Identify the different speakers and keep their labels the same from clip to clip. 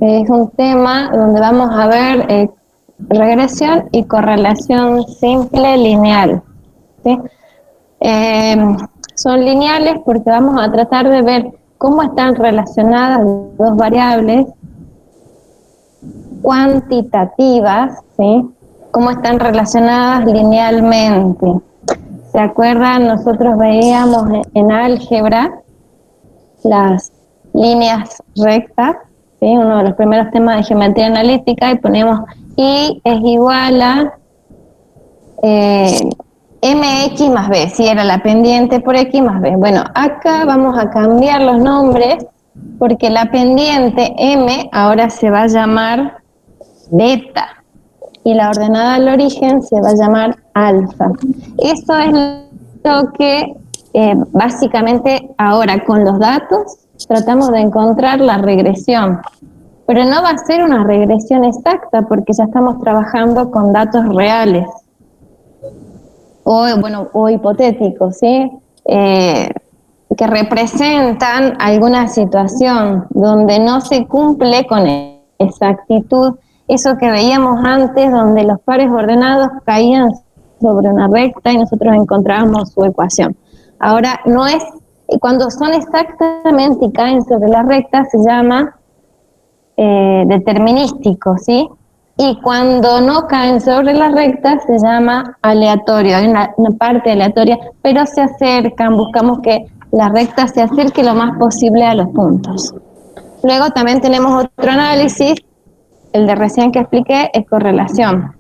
Speaker 1: Es un tema donde vamos a ver regresión y correlación simple lineal, ¿sí? Son lineales porque vamos a tratar de ver cómo están relacionadas dos variables cuantitativas, ¿sí? Cómo están relacionadas linealmente. ¿Se acuerdan? Nosotros veíamos en álgebra las líneas rectas, ¿sí? Uno de los primeros temas de geometría analítica, y ponemos y es igual a mx más b, si era la pendiente por x más b. Bueno, acá vamos a cambiar los nombres porque la pendiente m ahora se va a llamar beta y la ordenada al origen se va a llamar alfa. Eso es lo que básicamente ahora con los datos tratamos de encontrar la regresión. Pero no va a ser una regresión exacta porque ya estamos trabajando con datos reales o hipotéticos, ¿sí? Que representan alguna situación donde no se cumple con exactitud eso que veíamos antes, donde los pares ordenados caían sobre una recta y nosotros encontrábamos su ecuación. Ahora no es, cuando son exactamente y caen sobre la recta se llama determinístico, ¿sí? Y cuando no caen sobre la recta se llama aleatorio, hay una parte aleatoria, pero se acercan, buscamos que la recta se acerque lo más posible a los puntos. Luego también tenemos otro análisis, el de recién que expliqué es correlación.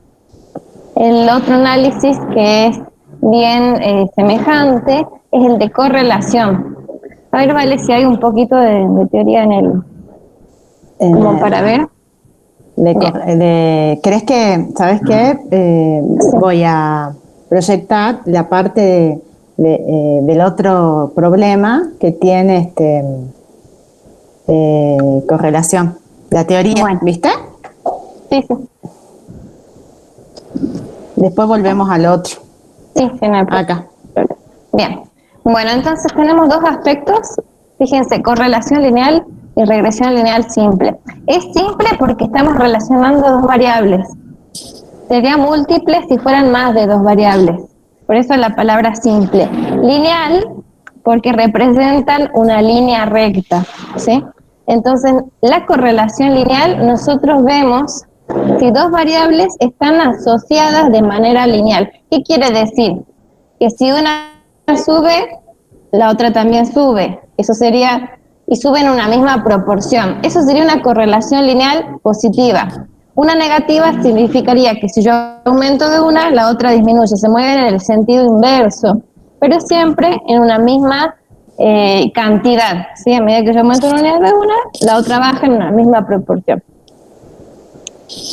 Speaker 1: El otro análisis que es bien semejante es el de correlación. A ver, vale, si hay un poquito de teoría en el... como para ver.
Speaker 2: ¿Crees que, sabes qué? Sí. Voy a proyectar la parte del otro problema que tiene correlación. La teoría, bueno. ¿Viste?
Speaker 1: Sí, sí.
Speaker 2: Después volvemos al otro.
Speaker 1: Sí, sí, no hay problema.
Speaker 2: Acá.
Speaker 1: Bien. Bueno, entonces tenemos dos aspectos. Fíjense, correlación lineal y regresión lineal simple. Es simple porque estamos relacionando dos variables. Sería múltiple si fueran más de dos variables. Por eso la palabra simple. Lineal porque representan una línea recta, ¿sí? Entonces, la correlación lineal nosotros vemos si dos variables están asociadas de manera lineal. ¿Qué quiere decir? Que si una sube, la otra también sube. Eso sería, y suben una misma proporción. Eso sería una correlación lineal positiva. Una negativa significaría que si yo aumento de una, la otra disminuye. Se mueven en el sentido inverso, pero siempre en una misma cantidad, ¿sí? A medida que yo aumento una unidad de una, la otra baja en una misma proporción.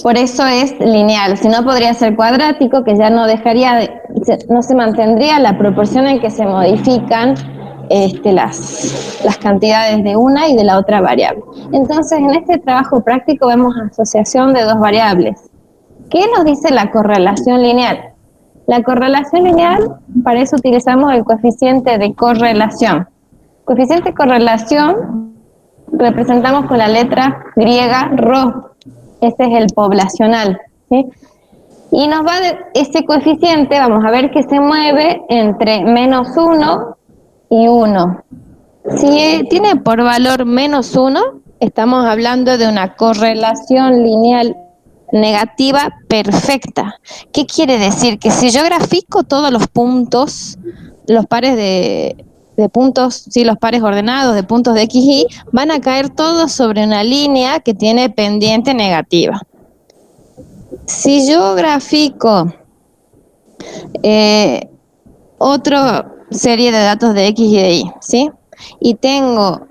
Speaker 1: Por eso es lineal, si no podría ser cuadrático, que ya no dejaría, no se mantendría la proporción en que se modifican las cantidades de una y de la otra variable. Entonces, en este trabajo práctico vemos asociación de dos variables. ¿Qué nos dice la correlación lineal? La correlación lineal, para eso utilizamos el coeficiente de correlación. Coeficiente de correlación representamos con la letra griega ρ. Ese es el poblacional, ¿sí? Y nos va ese coeficiente, vamos a ver que se mueve entre -1 y 1. Si tiene por valor -1, estamos hablando de una correlación lineal negativa perfecta. ¿Qué quiere decir? Que si yo grafico todos los puntos, los pares de puntos, sí, los pares ordenados de puntos de x y, van a caer todos sobre una línea que tiene pendiente negativa. Si yo grafico otra serie de datos de x y de y, ¿sí? Y tengo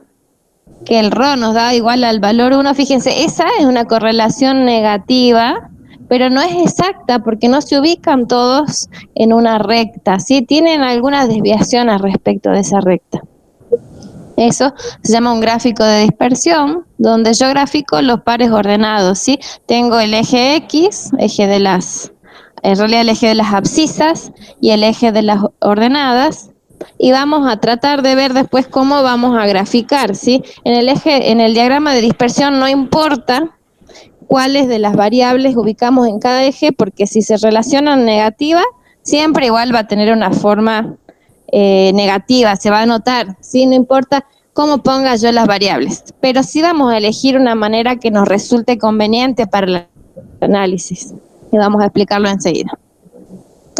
Speaker 1: que el ρ nos da igual al valor 1, fíjense, esa es una correlación negativa, pero no es exacta porque no se ubican todos en una recta, ¿sí? Tienen algunas desviaciones respecto de esa recta. Eso se llama un gráfico de dispersión, donde yo grafico los pares ordenados, ¿sí? Tengo el eje X, en realidad el eje de las abscisas y el eje de las ordenadas, y vamos a tratar de ver después cómo vamos a graficar, ¿sí? En el diagrama de dispersión no importa cuáles de las variables ubicamos en cada eje, porque si se relacionan negativas, siempre igual va a tener una forma negativa, se va a notar, ¿sí? No importa cómo ponga yo las variables, pero sí vamos a elegir una manera que nos resulte conveniente para el análisis, y vamos a explicarlo enseguida.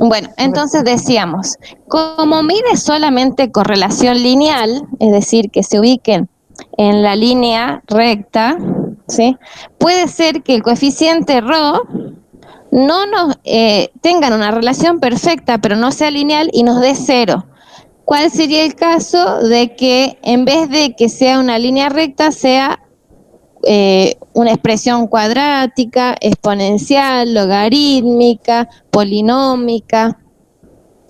Speaker 1: Bueno, entonces decíamos, como mide solamente correlación lineal, es decir, que se ubiquen en la línea recta, ¿sí? Puede ser que el coeficiente ρ no nos tengan una relación perfecta, pero no sea lineal y nos dé 0. ¿Cuál sería el caso de que en vez de que sea una línea recta, sea una expresión cuadrática, exponencial, logarítmica, polinómica?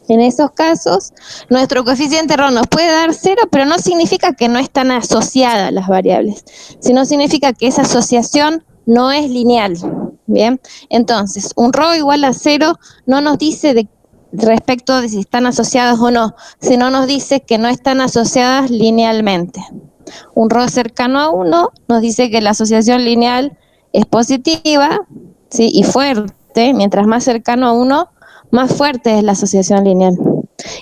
Speaker 1: En esos casos, nuestro coeficiente ρ nos puede dar 0, pero no significa que no están asociadas las variables, sino significa que esa asociación no es lineal. Bien, entonces, un ρ igual a 0 no nos dice respecto de si están asociadas o no, sino nos dice que no están asociadas linealmente. Un ρ cercano a 1 nos dice que la asociación lineal es positiva, ¿sí? Y fuerte. Mientras más cercano a 1, más fuerte es la asociación lineal.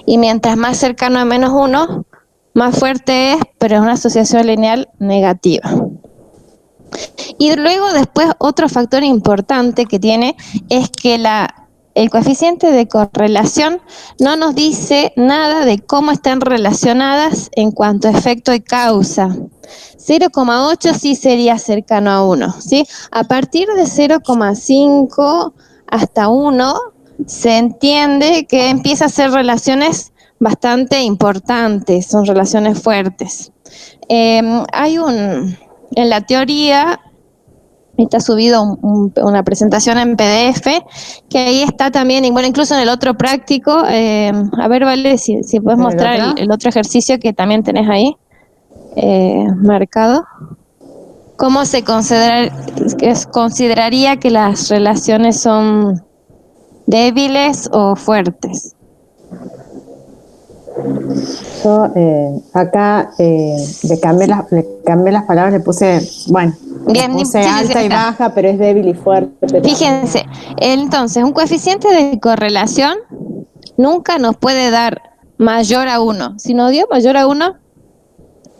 Speaker 1: Y mientras más cercano a -1, más fuerte es, pero es una asociación lineal negativa. Y luego después otro factor importante que tiene es que el coeficiente de correlación no nos dice nada de cómo están relacionadas en cuanto a efecto y causa. 0,8 sí sería cercano a 1, ¿sí? A partir de 0,5 hasta 1 se entiende que empieza a ser relaciones bastante importantes, son relaciones fuertes. En la teoría está subido una presentación en PDF, que ahí está también, y bueno, incluso en el otro práctico, a ver, Vale, si puedes mostrar el otro ejercicio que también tenés ahí marcado. ¿Cómo se consideraría que las relaciones son débiles o fuertes?
Speaker 2: Yo acá le cambié las palabras, le puse, bueno,
Speaker 1: bien,
Speaker 2: le puse alta y baja, pero es débil y fuerte.
Speaker 1: Fíjense, entonces un coeficiente de correlación nunca nos puede dar mayor a 1. Si nos dio mayor a 1,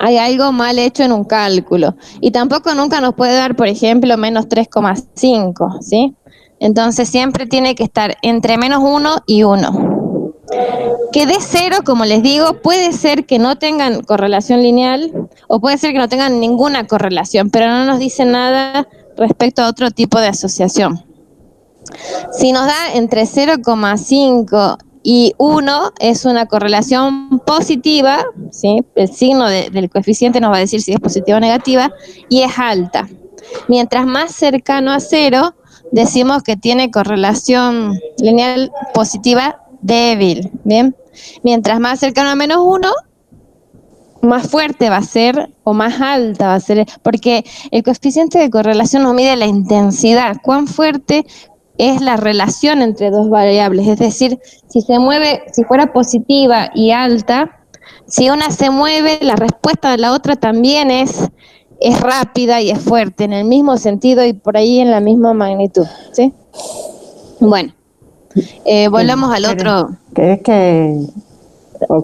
Speaker 1: hay algo mal hecho en un cálculo. Y tampoco nunca nos puede dar, por ejemplo, menos 3,5, ¿sí? Entonces siempre tiene que estar entre -1 y 1. Que dé 0, como les digo, puede ser que no tengan correlación lineal o puede ser que no tengan ninguna correlación, pero no nos dice nada respecto a otro tipo de asociación. Si nos da entre 0,5 y 1 es una correlación positiva, ¿sí? El signo del coeficiente nos va a decir si es positiva o negativa, y es alta. Mientras más cercano a 0, decimos que tiene correlación lineal positiva débil, ¿bien? Mientras más cercano a -1, más fuerte va a ser o más alta va a ser, porque el coeficiente de correlación nos mide la intensidad, cuán fuerte es la relación entre dos variables, es decir, si fuera positiva y alta, si una se mueve, la respuesta de la otra también es rápida y es fuerte, en el mismo sentido y por ahí en la misma magnitud, ¿sí? Bueno, volvamos al otro.
Speaker 2: ¿Querés que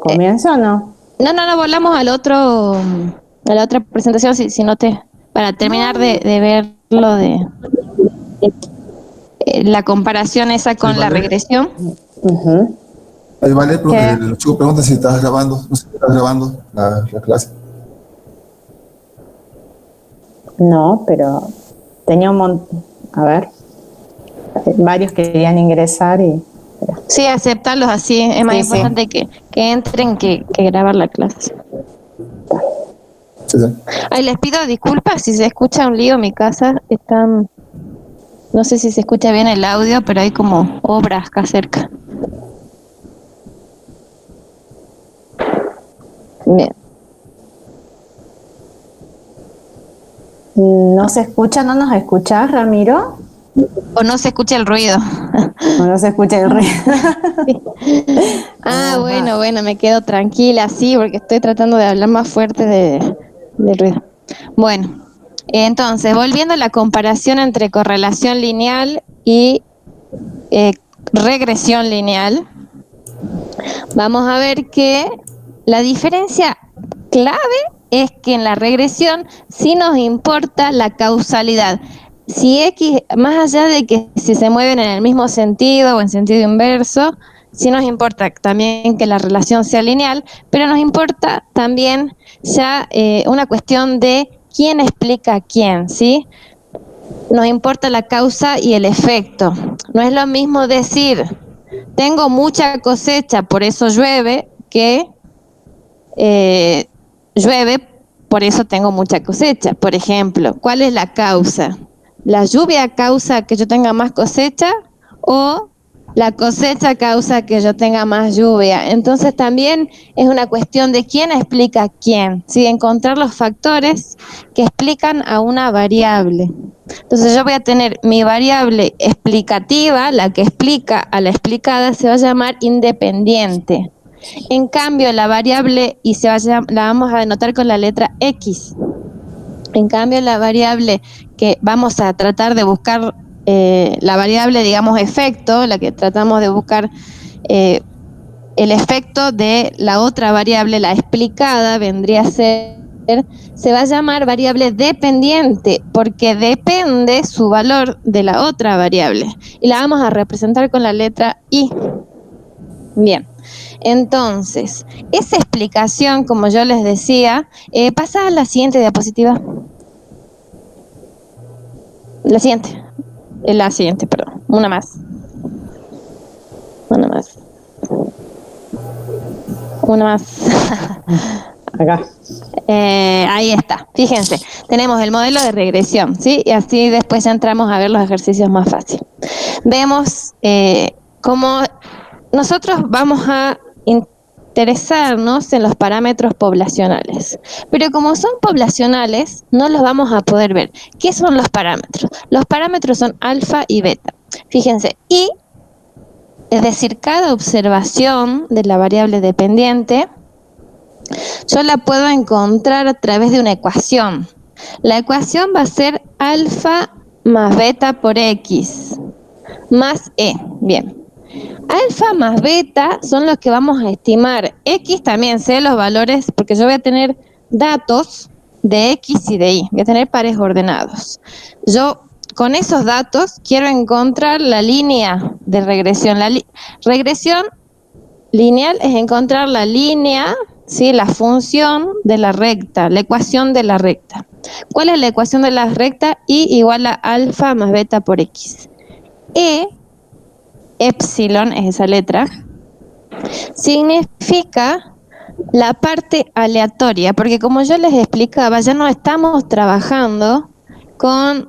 Speaker 2: comienzo o no?
Speaker 1: No, volvamos a la otra presentación, si no para terminar de verlo la comparación esa con la regresión.
Speaker 2: Uh-huh.
Speaker 3: Ahí vale, los chicos preguntan si estás grabando, no sé si estás grabando la clase.
Speaker 2: No, pero tenía un montón, a ver, varios querían ingresar y...
Speaker 1: Sí, aceptarlos así, es más importante que entren que grabar la clase.
Speaker 3: Sí.
Speaker 1: Ay, les pido disculpas si se escucha un lío en mi casa, no sé si se escucha bien el audio, pero hay como obras acá cerca. Bien.
Speaker 2: ¿No se escucha? ¿No nos escuchás, Ramiro?
Speaker 1: ¿O no se escucha el ruido?
Speaker 2: ¿O no se escucha el ruido?
Speaker 1: Bueno, me quedo tranquila, sí, porque estoy tratando de hablar más fuerte del ruido. Bueno, entonces, volviendo a la comparación entre correlación lineal y regresión lineal, vamos a ver que la diferencia clave es que en la regresión sí nos importa la causalidad. Si X, más allá de que si se mueven en el mismo sentido o en sentido inverso, sí nos importa también que la relación sea lineal, pero nos importa también ya una cuestión de quién explica a quién, ¿sí? Nos importa la causa y el efecto. No es lo mismo decir, tengo mucha cosecha, por eso llueve, que llueve, por eso tengo mucha cosecha. Por ejemplo, ¿cuál es la causa? ¿La lluvia causa que yo tenga más cosecha o la cosecha causa que yo tenga más lluvia? Entonces también es una cuestión de quién explica a quién, ¿sí? Encontrar los factores que explican a una variable. Entonces yo voy a tener mi variable explicativa, la que explica a la explicada, se va a llamar independiente. En cambio, la variable, y la vamos a denotar con la letra X. En cambio, la variable que vamos a tratar de buscar, la variable, digamos, efecto, la que tratamos de buscar el efecto de la otra variable, la explicada, vendría a ser, se va a llamar variable dependiente, porque depende su valor de la otra variable. Y la vamos a representar con la letra I. Bien. Entonces, esa explicación, como yo les decía, pasa a la siguiente diapositiva. La siguiente, perdón. Una más.
Speaker 2: Acá.
Speaker 1: Ahí está. Fíjense, tenemos el modelo de regresión, ¿sí? Y así después ya entramos a ver los ejercicios más fáciles. Vemos cómo nosotros vamos a interesarnos en los parámetros poblacionales. Pero como son poblacionales, no los vamos a poder ver. ¿Qué son los parámetros? Los parámetros son alfa y beta. Fíjense, y, es decir, cada observación de la variable dependiente, yo la puedo encontrar a través de una ecuación. La ecuación va a ser alfa más beta por X más E. Bien. Alfa más beta son los que vamos a estimar. X también sé los valores, porque yo voy a tener datos de X y de Y. Voy a tener pares ordenados. Yo con esos datos quiero encontrar la línea de regresión. Regresión lineal es encontrar la línea, ¿sí? La función de la recta, la ecuación de la recta. ¿Cuál es la ecuación de la recta? Y igual a alfa más beta por X. Epsilon es esa letra, significa la parte aleatoria, porque como yo les explicaba, ya no estamos trabajando con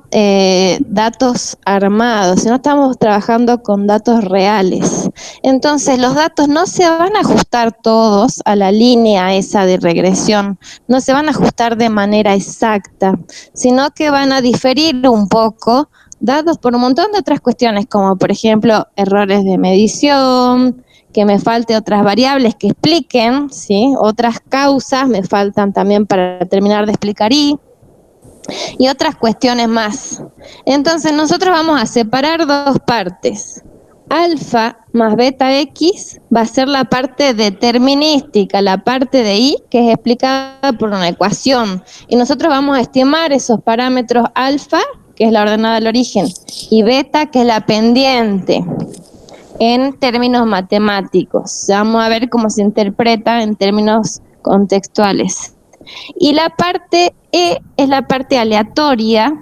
Speaker 1: datos armados, sino estamos trabajando con datos reales. Entonces los datos no se van a ajustar todos a la línea esa de regresión, no se van a ajustar de manera exacta, sino que van a diferir un poco, dados por un montón de otras cuestiones, como por ejemplo errores de medición, que me falte otras variables que expliquen, ¿sí? Otras causas me faltan también para terminar de explicar y otras cuestiones más. Entonces nosotros vamos a separar dos partes. Alfa más beta X va a ser la parte determinística, la parte de Y que es explicada por una ecuación. Y nosotros vamos a estimar esos parámetros alfa, que es la ordenada del origen, y beta, que es la pendiente, en términos matemáticos. Vamos a ver cómo se interpreta en términos contextuales. Y la parte E es la parte aleatoria,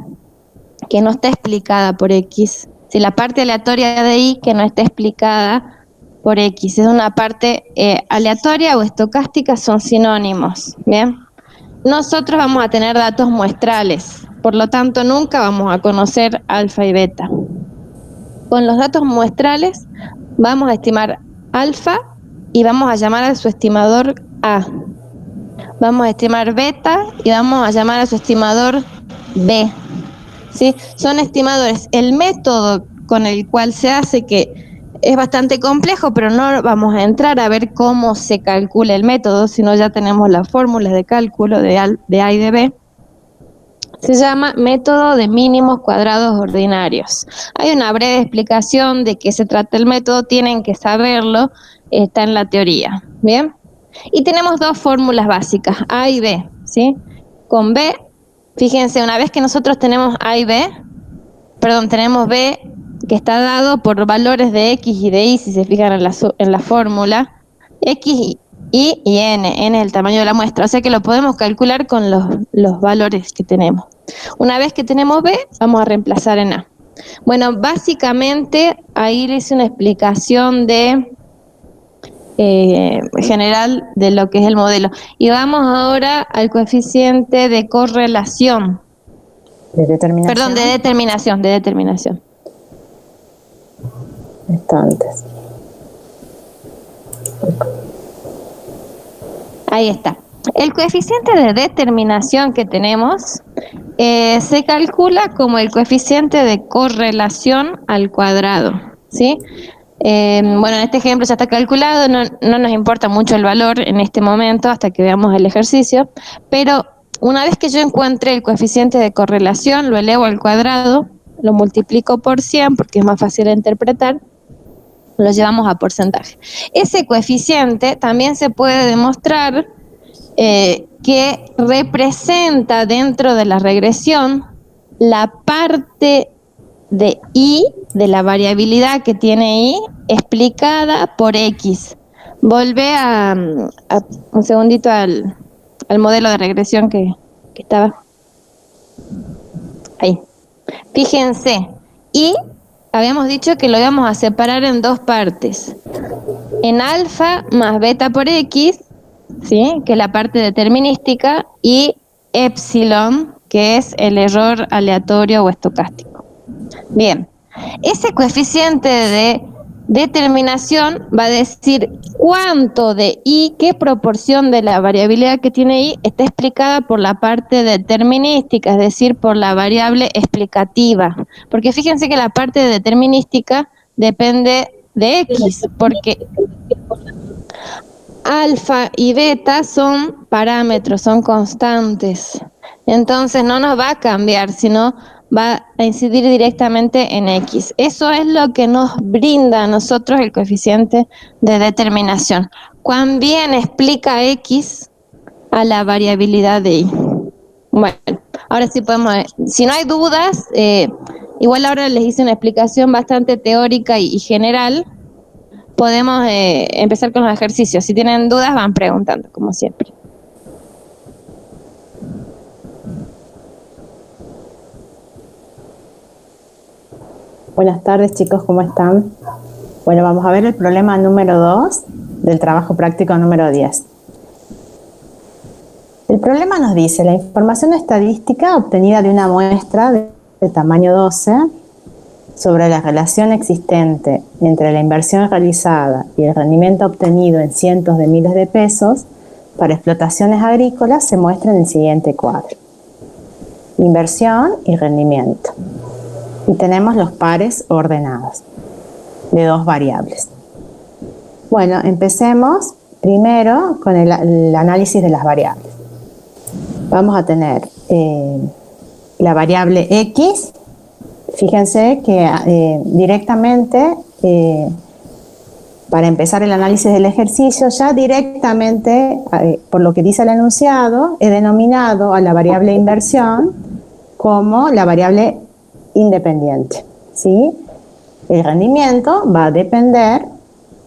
Speaker 1: que no está explicada por X. Si la parte aleatoria de Y que no está explicada por X es una parte aleatoria o estocástica, son sinónimos, ¿bien? Nosotros vamos a tener datos muestrales, por lo tanto nunca vamos a conocer alfa y beta. Con los datos muestrales vamos a estimar alfa y vamos a llamar a su estimador A. Vamos a estimar beta y vamos a llamar a su estimador B. ¿Sí? Son estimadores. El método con el cual se hace, que es bastante complejo, pero no vamos a entrar a ver cómo se calcula el método, sino ya tenemos las fórmulas de cálculo de A y de B. Se llama método de mínimos cuadrados ordinarios. Hay una breve explicación de qué se trata el método, tienen que saberlo, está en la teoría. ¿Bien? Y tenemos dos fórmulas básicas, A y B, ¿sí? Con B, fíjense, una vez que nosotros tenemos A y B, tenemos B que está dado por valores de X y de Y, si se fijan en la fórmula, X, Y y N es el tamaño de la muestra, o sea que lo podemos calcular con los valores que tenemos. Una vez que tenemos B, vamos a reemplazar en A. Bueno, básicamente ahí le hice una explicación general de lo que es el modelo. Y vamos ahora al coeficiente de correlación.
Speaker 2: ¿De determinación?
Speaker 1: Perdón, de determinación.
Speaker 2: Entonces.
Speaker 1: Ahí está. El coeficiente de determinación que tenemos se calcula como el coeficiente de correlación al cuadrado, ¿sí? Bueno, en este ejemplo ya está calculado, no nos importa mucho el valor en este momento hasta que veamos el ejercicio, pero una vez que yo encuentre el coeficiente de correlación, lo elevo al cuadrado, lo multiplico por 100 porque es más fácil de interpretar, lo llevamos a porcentaje. Ese coeficiente también se puede demostrar que representa dentro de la regresión la parte de Y, de la variabilidad que tiene Y, explicada por X. Volvé a un segundito al modelo de regresión que estaba ahí. Fíjense, Y habíamos dicho que lo íbamos a separar en dos partes. En alfa más beta por X, ¿sí?, que es la parte determinística, y epsilon, que es el error aleatorio o estocástico. Bien, ese coeficiente de determinación va a decir cuánto de Y, qué proporción de la variabilidad que tiene Y está explicada por la parte determinística, es decir, por la variable explicativa. Porque fíjense que la parte determinística depende de X, porque alfa y beta son parámetros, son constantes. Entonces no nos va a cambiar, sino va a incidir directamente en X. Eso es lo que nos brinda a nosotros el coeficiente de determinación. Cuán bien explica X a la variabilidad de Y. Bueno, ahora sí podemos, si no hay dudas, igual ahora les hice una explicación bastante teórica y general. Podemos empezar con los ejercicios. Si tienen dudas, van preguntando, como siempre.
Speaker 2: Buenas tardes, chicos, ¿cómo están? Bueno, vamos a ver el problema número 2 del trabajo práctico número 10. El problema nos dice: la información estadística obtenida de una muestra de tamaño 12 sobre la relación existente entre la inversión realizada y el rendimiento obtenido en cientos de miles de pesos para explotaciones agrícolas se muestra en el siguiente cuadro. Inversión y rendimiento. Y tenemos los pares ordenados de dos variables. Bueno, empecemos primero con el análisis de las variables. Vamos a tener la variable X. Fíjense que directamente, para empezar el análisis del ejercicio, ya directamente, por lo que dice el enunciado, he denominado a la variable inversión como la variable independiente, ¿sí? El rendimiento va a depender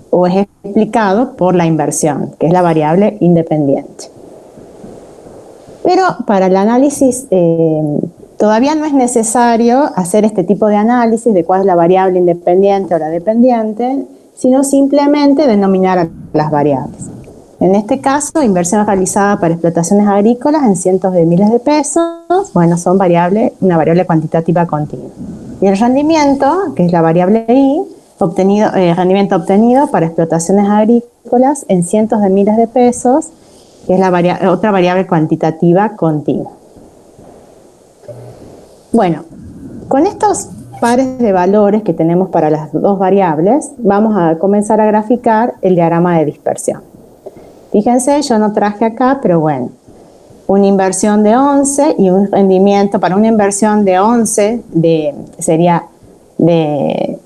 Speaker 2: o es explicado por la inversión, que es la variable independiente. Pero para el análisis todavía no es necesario hacer este tipo de análisis de cuál es la variable independiente o la dependiente, sino simplemente denominar a las variables. En este caso, inversión realizada para explotaciones agrícolas en cientos de miles de pesos, bueno, son una variable cuantitativa continua. Y el rendimiento, que es la variable I, rendimiento obtenido para explotaciones agrícolas en cientos de miles de pesos, que es otra variable cuantitativa continua. Bueno, con estos pares de valores que tenemos para las dos variables, vamos a comenzar a graficar el diagrama de dispersión. Fíjense, yo no traje acá, pero bueno, una inversión de 11 y un rendimiento para una inversión de 11 sería de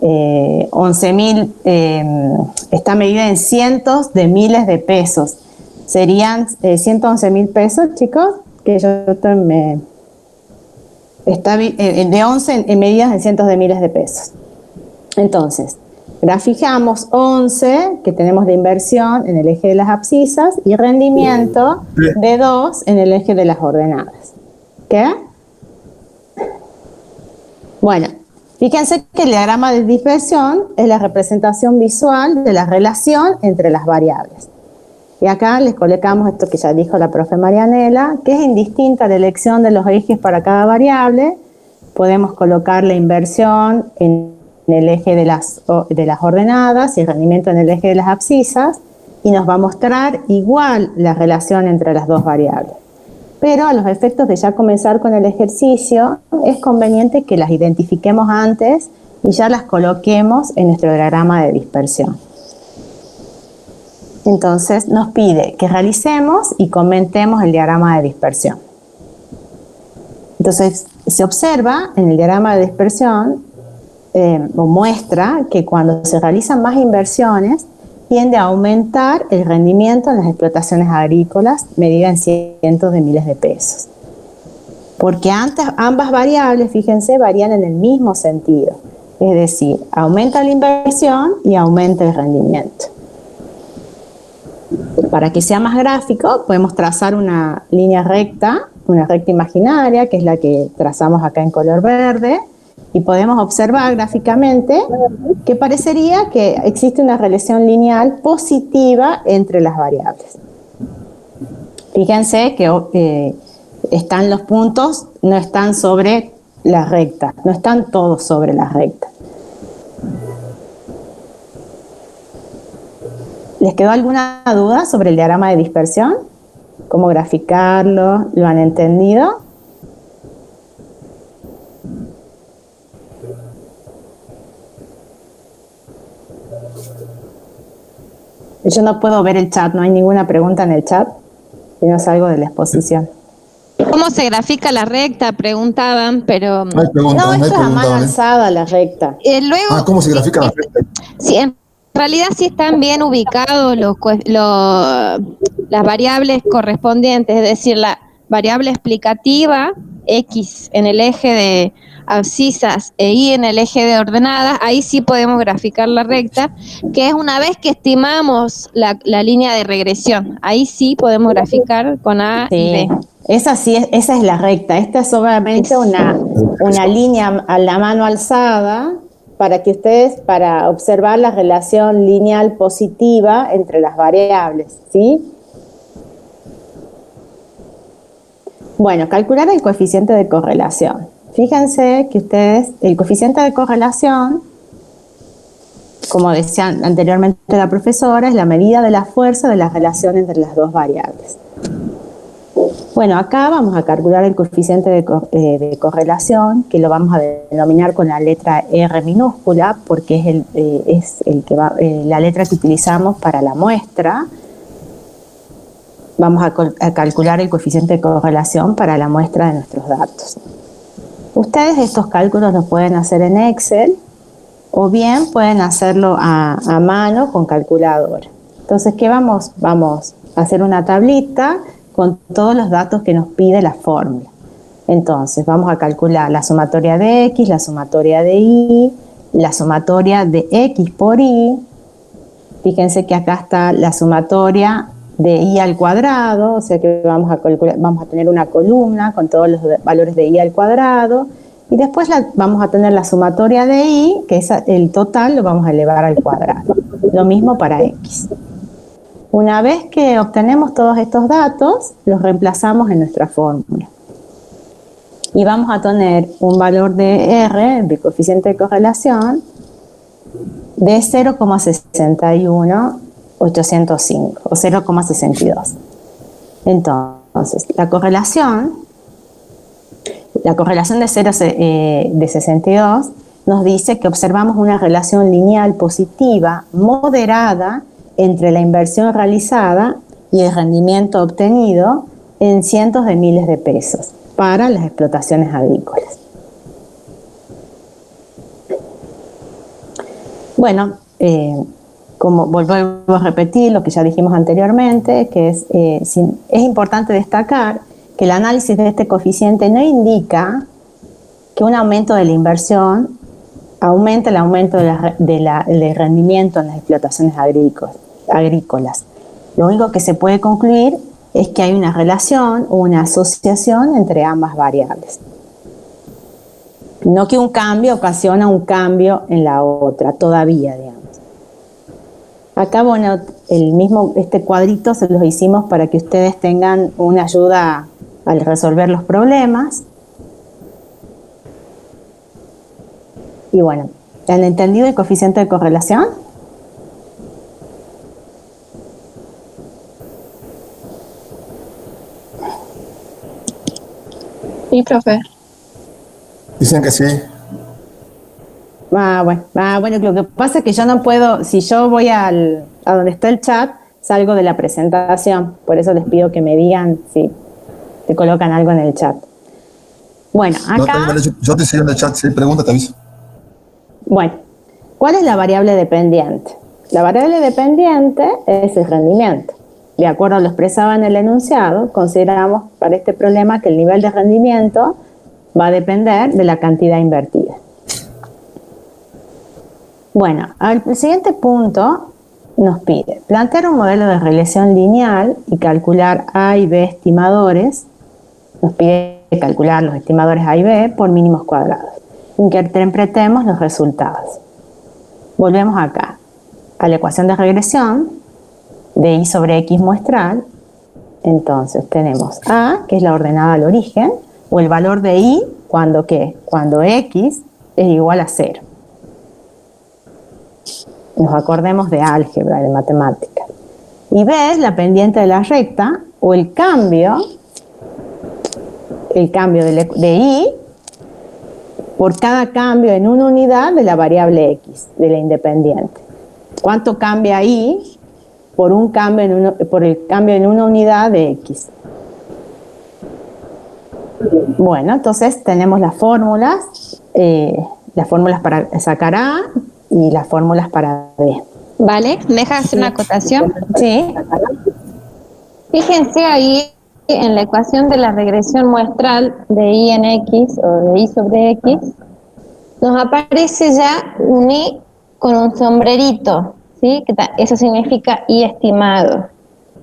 Speaker 2: 11.000, está medida en cientos de miles de pesos. Serían 111.000 pesos, chicos, que yo está de 11 en medidas en cientos de miles de pesos. Entonces, graficamos 11, que tenemos de inversión en el eje de las abscisas, y rendimiento de 2 en el eje de las ordenadas. ¿Qué? Bueno, fíjense que el diagrama de dispersión es la representación visual de la relación entre las variables. Y acá les colocamos esto que ya dijo la profe Marianela, que es indistinta la elección de los ejes para cada variable. Podemos colocar la inversión en el eje de las ordenadas y el rendimiento en el eje de las abscisas, y nos va a mostrar igual la relación entre las dos variables. Pero a los efectos de ya comenzar con el ejercicio, es conveniente que las identifiquemos antes y ya las coloquemos en nuestro diagrama de dispersión. Entonces nos pide que realicemos y comentemos el diagrama de dispersión. Entonces se observa en el diagrama de dispersión, o muestra que cuando se realizan más inversiones, tiende a aumentar el rendimiento en las explotaciones agrícolas medida en cientos de miles de pesos. Porque ambas variables, fíjense, varían en el mismo sentido. Es decir, aumenta la inversión y aumenta el rendimiento. Para que sea más gráfico, podemos trazar una línea recta, una recta imaginaria, que es la que trazamos acá en color verde, y podemos observar gráficamente que parecería que existe una relación lineal positiva entre las variables. Fíjense que están los puntos, no están sobre la recta, no están todos sobre la recta. ¿Les quedó alguna duda sobre el diagrama de dispersión? ¿Cómo graficarlo? ¿Lo han entendido? Yo no puedo ver el chat, no hay ninguna pregunta en el chat, y no salgo de la exposición.
Speaker 1: ¿Cómo se grafica la recta? Preguntaban, pero...
Speaker 2: No, esto es a mano alzada la recta.
Speaker 1: Luego,
Speaker 3: ¿cómo se grafica la recta?
Speaker 1: Sí, en realidad sí están bien ubicados las variables correspondientes, es decir, la variable explicativa, X en el eje de abscisas e Y en el eje de ordenadas, ahí sí podemos graficar la recta, que es una vez que estimamos la línea de regresión, ahí sí podemos graficar con A y B.
Speaker 2: Esa es la recta. Esta es obviamente una línea a la mano alzada para observar la relación lineal positiva entre las variables, ¿sí? Bueno, calcular el coeficiente de correlación. Fíjense que el coeficiente de correlación, como decía anteriormente la profesora, es la medida de la fuerza de la relación entre las dos variables. Bueno, acá vamos a calcular el coeficiente de correlación, que lo vamos a denominar con la letra R minúscula, porque es la letra que utilizamos para la muestra. Vamos a calcular el coeficiente de correlación para la muestra de nuestros datos. Ustedes estos cálculos los pueden hacer en Excel, o bien pueden hacerlo a mano con calculadora. Entonces, ¿qué vamos? Vamos a hacer una tablita con todos los datos que nos pide la fórmula. Entonces, vamos a calcular la sumatoria de X, la sumatoria de Y, la sumatoria de X por Y. Fíjense que acá está la sumatoria de Y al cuadrado, o sea que vamos a tener una columna con todos los valores de Y al cuadrado, y después vamos a tener la sumatoria de Y, que es el total, lo vamos a elevar al cuadrado. Lo mismo para X. Una vez que obtenemos todos estos datos, los reemplazamos en nuestra fórmula. Y vamos a tener un valor de R, de coeficiente de correlación, de 0,61805 o 0,62. Entonces, la correlación La correlación de 0 de 62 nos dice que observamos una relación lineal positiva moderada entre la inversión realizada y el rendimiento obtenido en cientos de miles de pesos para las explotaciones agrícolas. Bueno, como volvemos a repetir lo que ya dijimos anteriormente, que es importante destacar que el análisis de este coeficiente no indica que un aumento de la inversión aumente el aumento del rendimiento en las explotaciones agrícolas. Lo único que se puede concluir es que hay una relación o una asociación entre ambas variables. No que un cambio ocasiona un cambio en la otra, todavía, digamos. Acá, bueno, este cuadrito se los hicimos para que ustedes tengan una ayuda al resolver los problemas. Y bueno, ¿han entendido el coeficiente de correlación?
Speaker 1: Sí, profe.
Speaker 3: Dicen que sí.
Speaker 2: Bueno, lo que pasa es que yo no puedo, si yo voy a donde está el chat, salgo de la presentación. Por eso les pido que me digan si te colocan algo en el chat. Bueno, acá...
Speaker 3: No, yo te sigo en el chat, si hay preguntas te aviso.
Speaker 2: Bueno, ¿cuál es la variable dependiente? La variable dependiente es el rendimiento. De acuerdo a lo expresado en el enunciado, consideramos para este problema que el nivel de rendimiento va a depender de la cantidad invertida. Bueno, el siguiente punto nos pide plantear un modelo de regresión lineal y calcular A y B estimadores. Nos pide calcular los estimadores A y B por mínimos cuadrados. Interpretemos los resultados. Volvemos acá a la ecuación de regresión de y sobre x muestral. Entonces tenemos A, que es la ordenada al origen, o el valor de y, cuando ¿qué? Cuando x es igual a 0. Nos acordemos de álgebra, de matemáticas. Y B es la pendiente de la recta, o el cambio de y por cada cambio en una unidad de la variable x, de la independiente. ¿Cuánto cambia y por el cambio en una unidad de x? Bueno, entonces tenemos las fórmulas para sacar A y las fórmulas para B.
Speaker 1: Vale, ¿me dejas hacer una acotación?
Speaker 2: Sí.
Speaker 1: Fíjense ahí en la ecuación de la regresión muestral de y en x o de y sobre x, nos aparece ya un y con un sombrerito, ¿sí? Eso significa y estimado.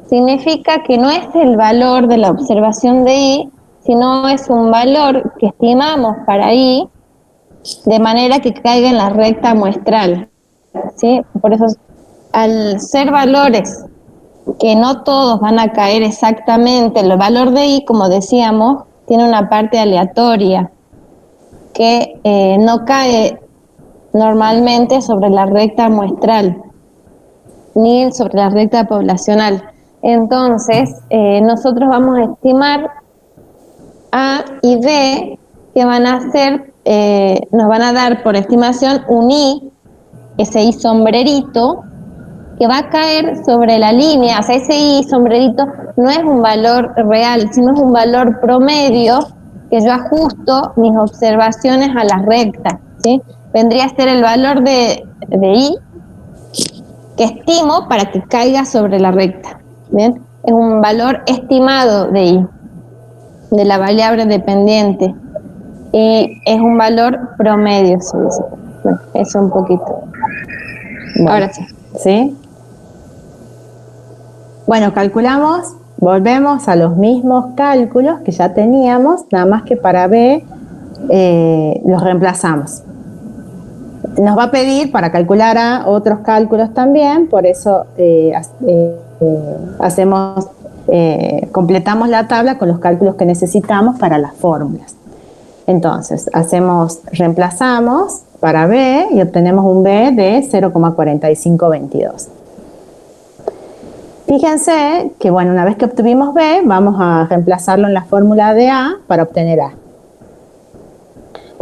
Speaker 1: Significa que no es el valor de la observación de y, sino es un valor que estimamos para y de manera que caiga en la recta muestral, ¿sí? Por eso, al ser valores que no todos van a caer exactamente, el valor de i, como decíamos, tiene una parte aleatoria que no cae normalmente sobre la recta muestral ni sobre la recta poblacional. Entonces, nosotros vamos a estimar A y B, que van a ser, nos van a dar por estimación un i, ese i sombrerito, que va a caer sobre la línea. O sea, ese i sombrerito no es un valor real, sino es un valor promedio que yo ajusto mis observaciones a la recta, ¿sí? Vendría a ser el valor de i que estimo para que caiga sobre la recta, ¿bien? Es un valor estimado de i, de la variable dependiente, y es un valor promedio, se dice. Bueno, eso un poquito. Bueno, ahora sí.
Speaker 2: ¿Sí? Bueno, calculamos, volvemos a los mismos cálculos que ya teníamos, nada más que para B los reemplazamos. Nos va a pedir para calcular A otros cálculos también, por eso completamos la tabla con los cálculos que necesitamos para las fórmulas. Entonces, reemplazamos para B y obtenemos un B de 0,4522. Fíjense que, bueno, una vez que obtuvimos B, vamos a reemplazarlo en la fórmula de A para obtener A.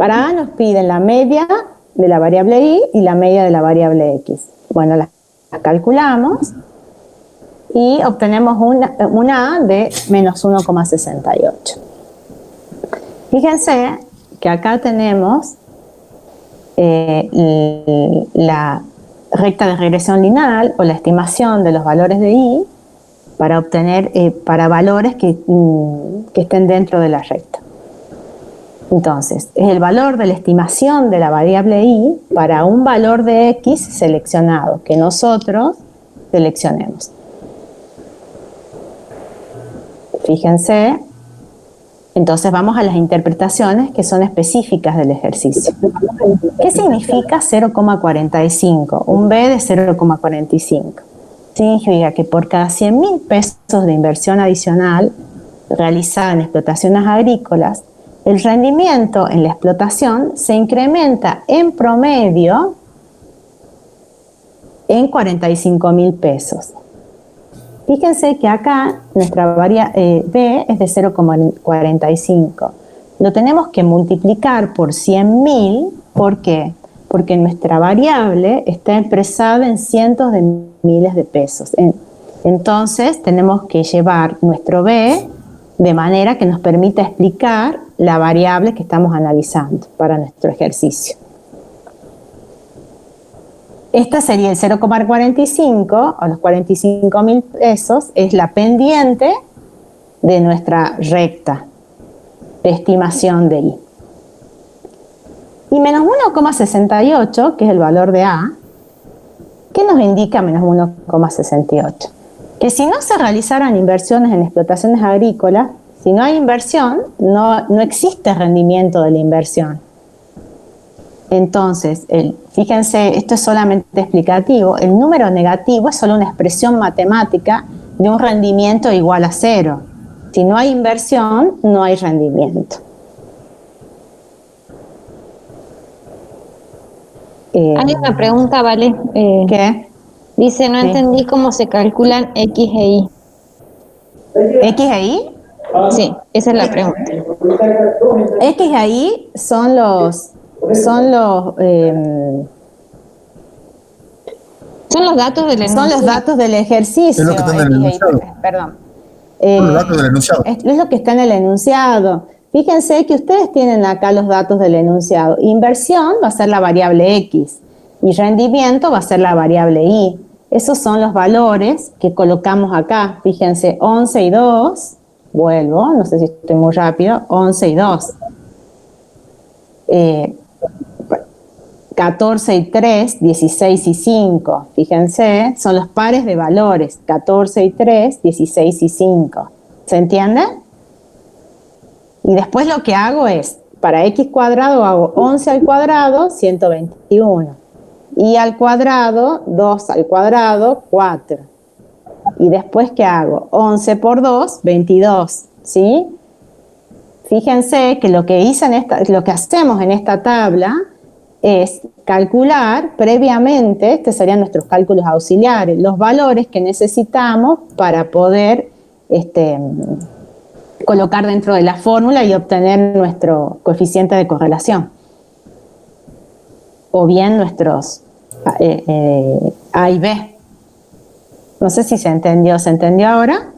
Speaker 2: Para A nos piden la media de la variable y la media de la variable x. Bueno, las calculamos y obtenemos una A de menos 1,68. Fíjense que acá tenemos la recta de regresión lineal o la estimación de los valores de y para obtener para valores que estén dentro de la recta. Entonces, es el valor de la estimación de la variable y para un valor de x seleccionado, que nosotros seleccionemos. Fíjense, entonces vamos a las interpretaciones que son específicas del ejercicio. ¿Qué significa 0,45? Un B de 0,45. Significa que por cada 100.000 pesos de inversión adicional realizada en explotaciones agrícolas, el rendimiento en la explotación se incrementa en promedio en 45.000 pesos. Fíjense que acá nuestra variable B es de 0,45. Lo tenemos que multiplicar por 100.000. ¿Por qué? Porque nuestra variable está expresada en cientos de miles de pesos. Entonces tenemos que llevar nuestro B de manera que nos permita explicar la variable que estamos analizando para nuestro ejercicio. Esta sería el 0,45 o los 45.000 pesos, es la pendiente de nuestra recta de estimación de I. Y menos 1,68, que es el valor de A, ¿qué nos indica menos 1,68? Que si no se realizaran inversiones en explotaciones agrícolas, si no hay inversión, no existe rendimiento de la inversión. Entonces, fíjense, esto es solamente explicativo, el número negativo es solo una expresión matemática de un rendimiento igual a 0. Si no hay inversión, no hay rendimiento.
Speaker 1: Hay una pregunta, ¿vale?
Speaker 2: ¿Qué?
Speaker 1: Dice, no entendí cómo se calculan X e Y.
Speaker 2: ¿X e Y?
Speaker 1: Sí, esa es la pregunta.
Speaker 2: X e Y son los
Speaker 1: datos del enunciado.
Speaker 2: Son los datos del ejercicio.
Speaker 3: Es lo que está en el enunciado.
Speaker 2: Perdón.
Speaker 3: Son los datos del enunciado.
Speaker 2: Es lo que está en el enunciado. Fíjense que ustedes tienen acá los datos del enunciado. Inversión va a ser la variable X y rendimiento va a ser la variable Y. Esos son los valores que colocamos acá. Fíjense, 11 y 2. Vuelvo, no sé si estoy muy rápido. 11 y 2. 14 y 3, 16 y 5. Fíjense, son los pares de valores. 14 y 3, 16 y 5. ¿Se entiende? Y después lo que hago es, para x cuadrado hago 11 al cuadrado, 121. Y al cuadrado, 2 al cuadrado, 4. Y después, ¿qué hago? 11 por 2, 22. ¿Sí? Fíjense que lo que hacemos en esta tabla es calcular previamente, estos serían nuestros cálculos auxiliares, los valores que necesitamos para poder colocar dentro de la fórmula y obtener nuestro coeficiente de correlación. O bien nuestros A y B. No sé si se entendió ahora.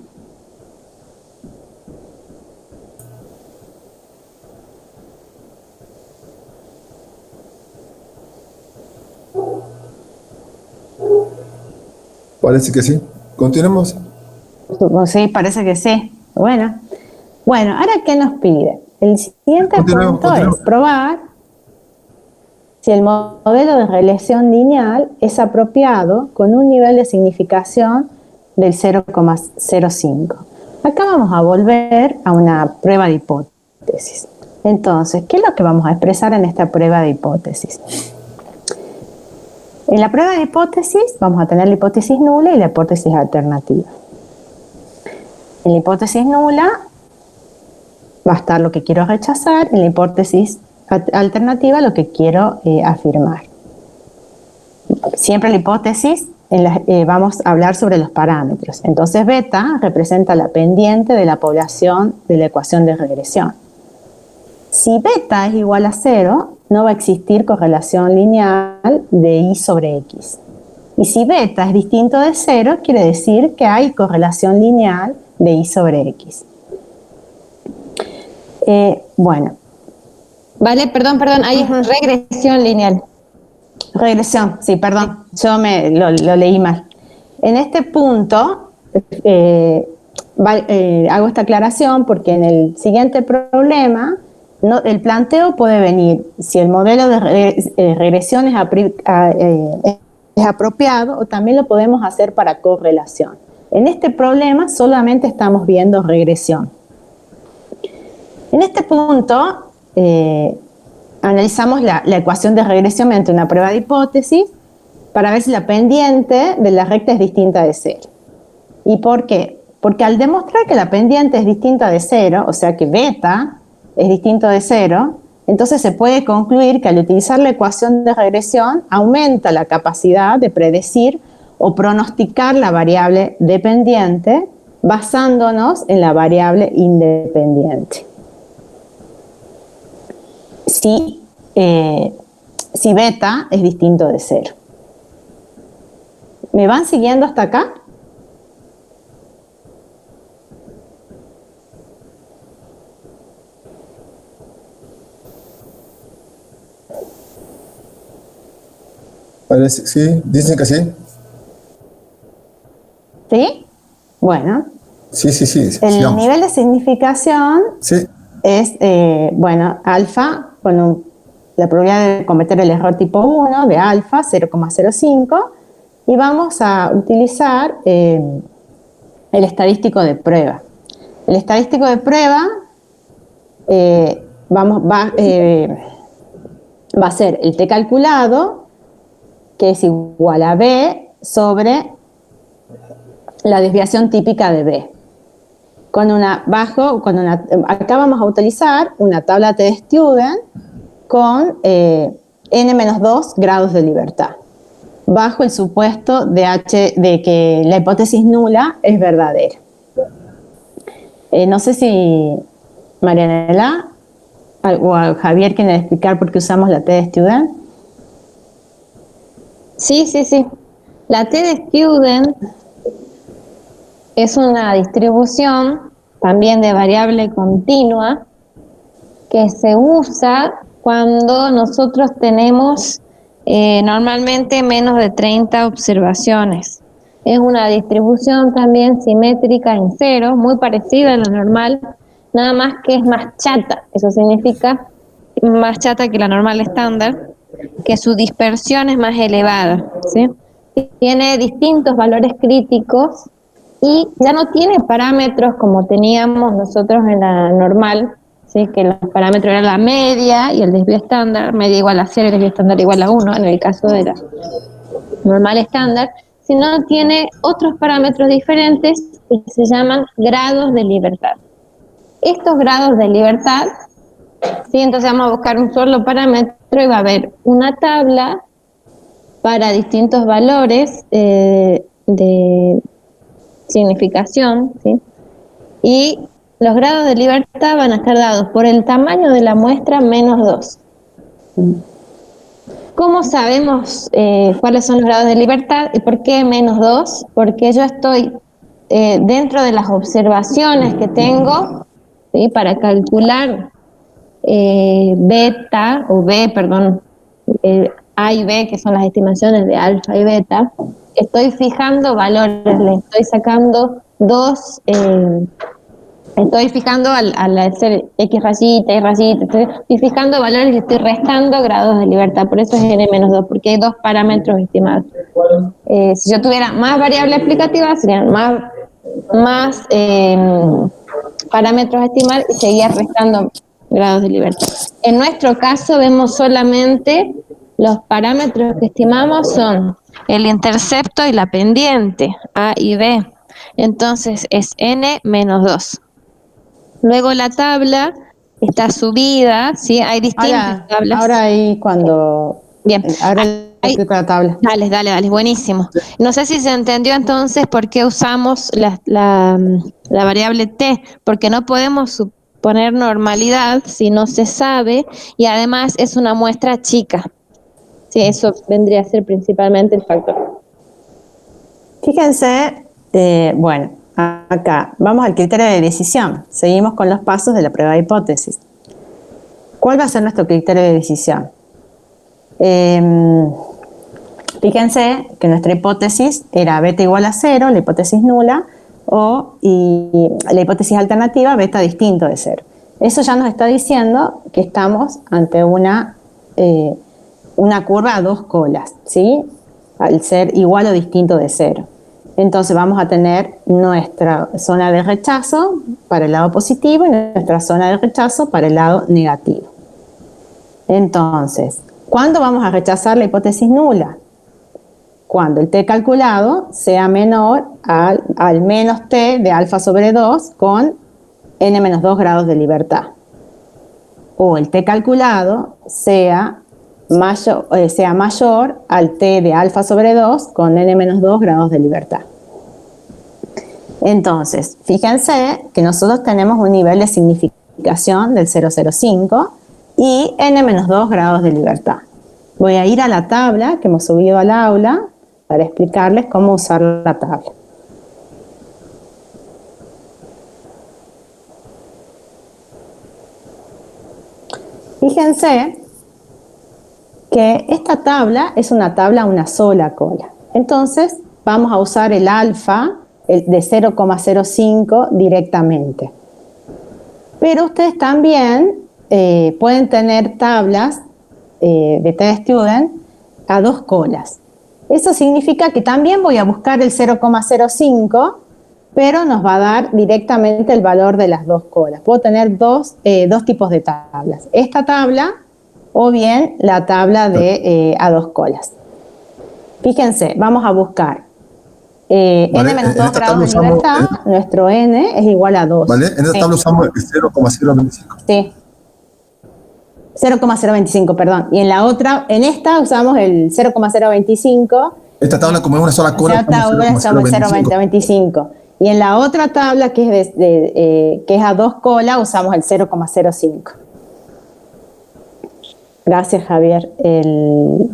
Speaker 3: Parece que sí. ¿Continuemos?
Speaker 2: Sí, parece que sí. Bueno, ¿ahora qué nos pide? El siguiente punto es probar si el modelo de regresión lineal es apropiado con un nivel de significación del 0,05. Acá vamos a volver a una prueba de hipótesis. Entonces, ¿qué es lo que vamos a expresar en esta prueba de hipótesis? En la prueba de hipótesis vamos a tener la hipótesis nula y la hipótesis alternativa. En la hipótesis nula va a estar lo que quiero rechazar, en la hipótesis alternativa lo que quiero afirmar. Siempre la hipótesis vamos a hablar sobre los parámetros. Entonces beta representa la pendiente de la población de la ecuación de regresión. Si beta es igual a 0, no va a existir correlación lineal de y sobre x. Y si beta es distinto de 0, quiere decir que hay correlación lineal de y sobre x. Bueno.
Speaker 1: Vale, perdón, ahí es regresión lineal.
Speaker 2: Regresión, sí, perdón, yo lo leí mal. En este punto, hago esta aclaración porque en el siguiente problema, el planteo puede venir si el modelo de regresión es apropiado, o también lo podemos hacer para correlación. En este problema solamente estamos viendo regresión. En este punto, analizamos la ecuación de regresión mediante una prueba de hipótesis para ver si la pendiente de la recta es distinta de 0. ¿Y por qué? Porque al demostrar que la pendiente es distinta de 0, o sea que beta es distinto de 0, entonces se puede concluir que al utilizar la ecuación de regresión aumenta la capacidad de predecir o pronosticar la variable dependiente basándonos en la variable independiente. Si beta es distinto de 0. ¿Me van siguiendo hasta acá?
Speaker 3: Parece, sí, dicen que sí.
Speaker 2: ¿Sí? Bueno.
Speaker 3: Sí.
Speaker 2: El
Speaker 3: sigamos.
Speaker 2: nivel de significación
Speaker 3: Sí.
Speaker 2: es, alfa, con la probabilidad de cometer el error tipo 1 de alfa, 0,05, y vamos a utilizar el estadístico de prueba. El estadístico de prueba va a ser el t calculado, que es igual a b sobre la desviación típica de b. Acá vamos a utilizar una tabla t-student con n-2 grados de libertad, bajo el supuesto de que la hipótesis nula es verdadera. No sé si Marianela o a Javier quieren explicar por qué usamos la t-student.
Speaker 1: Sí. La t-student es una distribución también de variable continua que se usa cuando nosotros tenemos normalmente menos de 30 observaciones. Es una distribución también simétrica en cero, muy parecida a la normal, nada más que es más chata. Eso significa más chata que la normal estándar, que su dispersión es más elevada, ¿sí? Tiene distintos valores críticos y ya no tiene parámetros como teníamos nosotros en la normal, ¿sí? Que los parámetros eran la media y el desvío estándar, media igual a 0 y desvío estándar igual a 1, en el caso de la normal estándar, sino tiene otros parámetros diferentes que se llaman grados de libertad. Estos grados de libertad, ¿sí? Entonces vamos a buscar un solo parámetro y va a haber una tabla para distintos valores de significación, ¿sí? Y los grados de libertad van a estar dados por el tamaño de la muestra menos 2. ¿Cómo sabemos cuáles son los grados de libertad y por qué menos 2? Porque yo estoy dentro de las observaciones que tengo, ¿sí? Para calcular beta o B, perdón, A y B, que son las estimaciones de alfa y beta, estoy fijando valores, le estoy sacando estoy fijando al hacer X rayita, Y rayita, estoy fijando valores y estoy restando grados de libertad, por eso es N-2, porque hay dos parámetros estimados. Si yo tuviera más variables explicativas, serían más parámetros a estimar y seguía restando grados de libertad. En nuestro caso vemos solamente los parámetros que estimamos son el intercepto y la pendiente, A y B. Entonces es N-2. Luego la tabla está subida, ¿sí? Hay distintas tablas.
Speaker 2: Ahora ahí cuando...
Speaker 1: Bien.
Speaker 2: Ahora explico la tabla.
Speaker 1: Dale, buenísimo. No sé si se entendió entonces por qué usamos la variable t, porque no podemos poner normalidad si no se sabe, y además es una muestra chica. Sí, eso vendría a ser principalmente el factor.
Speaker 2: Fíjense, bueno, acá vamos al criterio de decisión. Seguimos con los pasos de la prueba de hipótesis. ¿Cuál va a ser nuestro criterio de decisión? Fíjense que nuestra hipótesis era beta igual a 0, la hipótesis nula, y la hipótesis alternativa beta distinto de 0. Eso ya nos está diciendo que estamos ante una curva a dos colas, ¿sí? Al ser igual o distinto de 0. Entonces vamos a tener nuestra zona de rechazo para el lado positivo y nuestra zona de rechazo para el lado negativo. Entonces, ¿cuándo vamos a rechazar la hipótesis nula? Cuando el t calculado sea menor al menos t de alfa sobre 2 con n menos 2 grados de libertad. O el t calculado sea mayor al t de alfa sobre 2 con n menos 2 grados de libertad. Entonces, fíjense que nosotros tenemos un nivel de significación del 0,05 y n menos 2 grados de libertad. Voy a ir a la tabla que hemos subido al aula para explicarles cómo usar la tabla. Fíjense que esta tabla es una tabla a una sola cola. Entonces, vamos a usar el alfa de 0,05 directamente. Pero ustedes también pueden tener tablas de test student a dos colas. Eso significa que también voy a buscar el 0,05, pero nos va a dar directamente el valor de las dos colas. Puedo tener dos tipos de tablas. Esta tabla o bien la tabla de a dos colas. Fíjense, vamos a buscar n menos 2 grados de libertad, nuestro n es igual a 2.
Speaker 3: ¿Vale? En esta tabla usamos el 0,025.
Speaker 2: Sí. 0,025, perdón. Y en la otra, en esta usamos el 0,025.
Speaker 3: Esta tabla, como es una sola cola,
Speaker 2: esta tabla usamos el 0,025. Y en la otra tabla, que es a dos colas, usamos el 0,05. Gracias, Javier.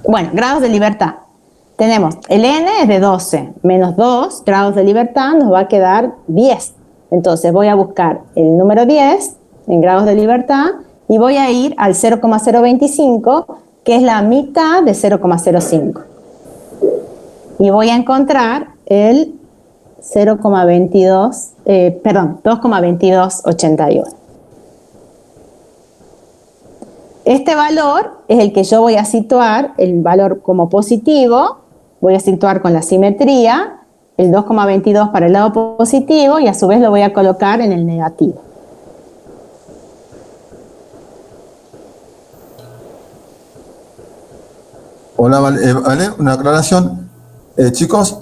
Speaker 2: Bueno, grados de libertad. Tenemos el n es de 12, menos 2 grados de libertad nos va a quedar 10. Entonces voy a buscar el número 10 en grados de libertad y voy a ir al 0,025, que es la mitad de 0,05. Y voy a encontrar el 2,2281. Este valor es el que yo voy a situar, el valor como positivo, voy a situar con la simetría, el 2,22 para el lado positivo y a su vez lo voy a colocar en el negativo.
Speaker 3: Hola, vale, una aclaración. Chicos,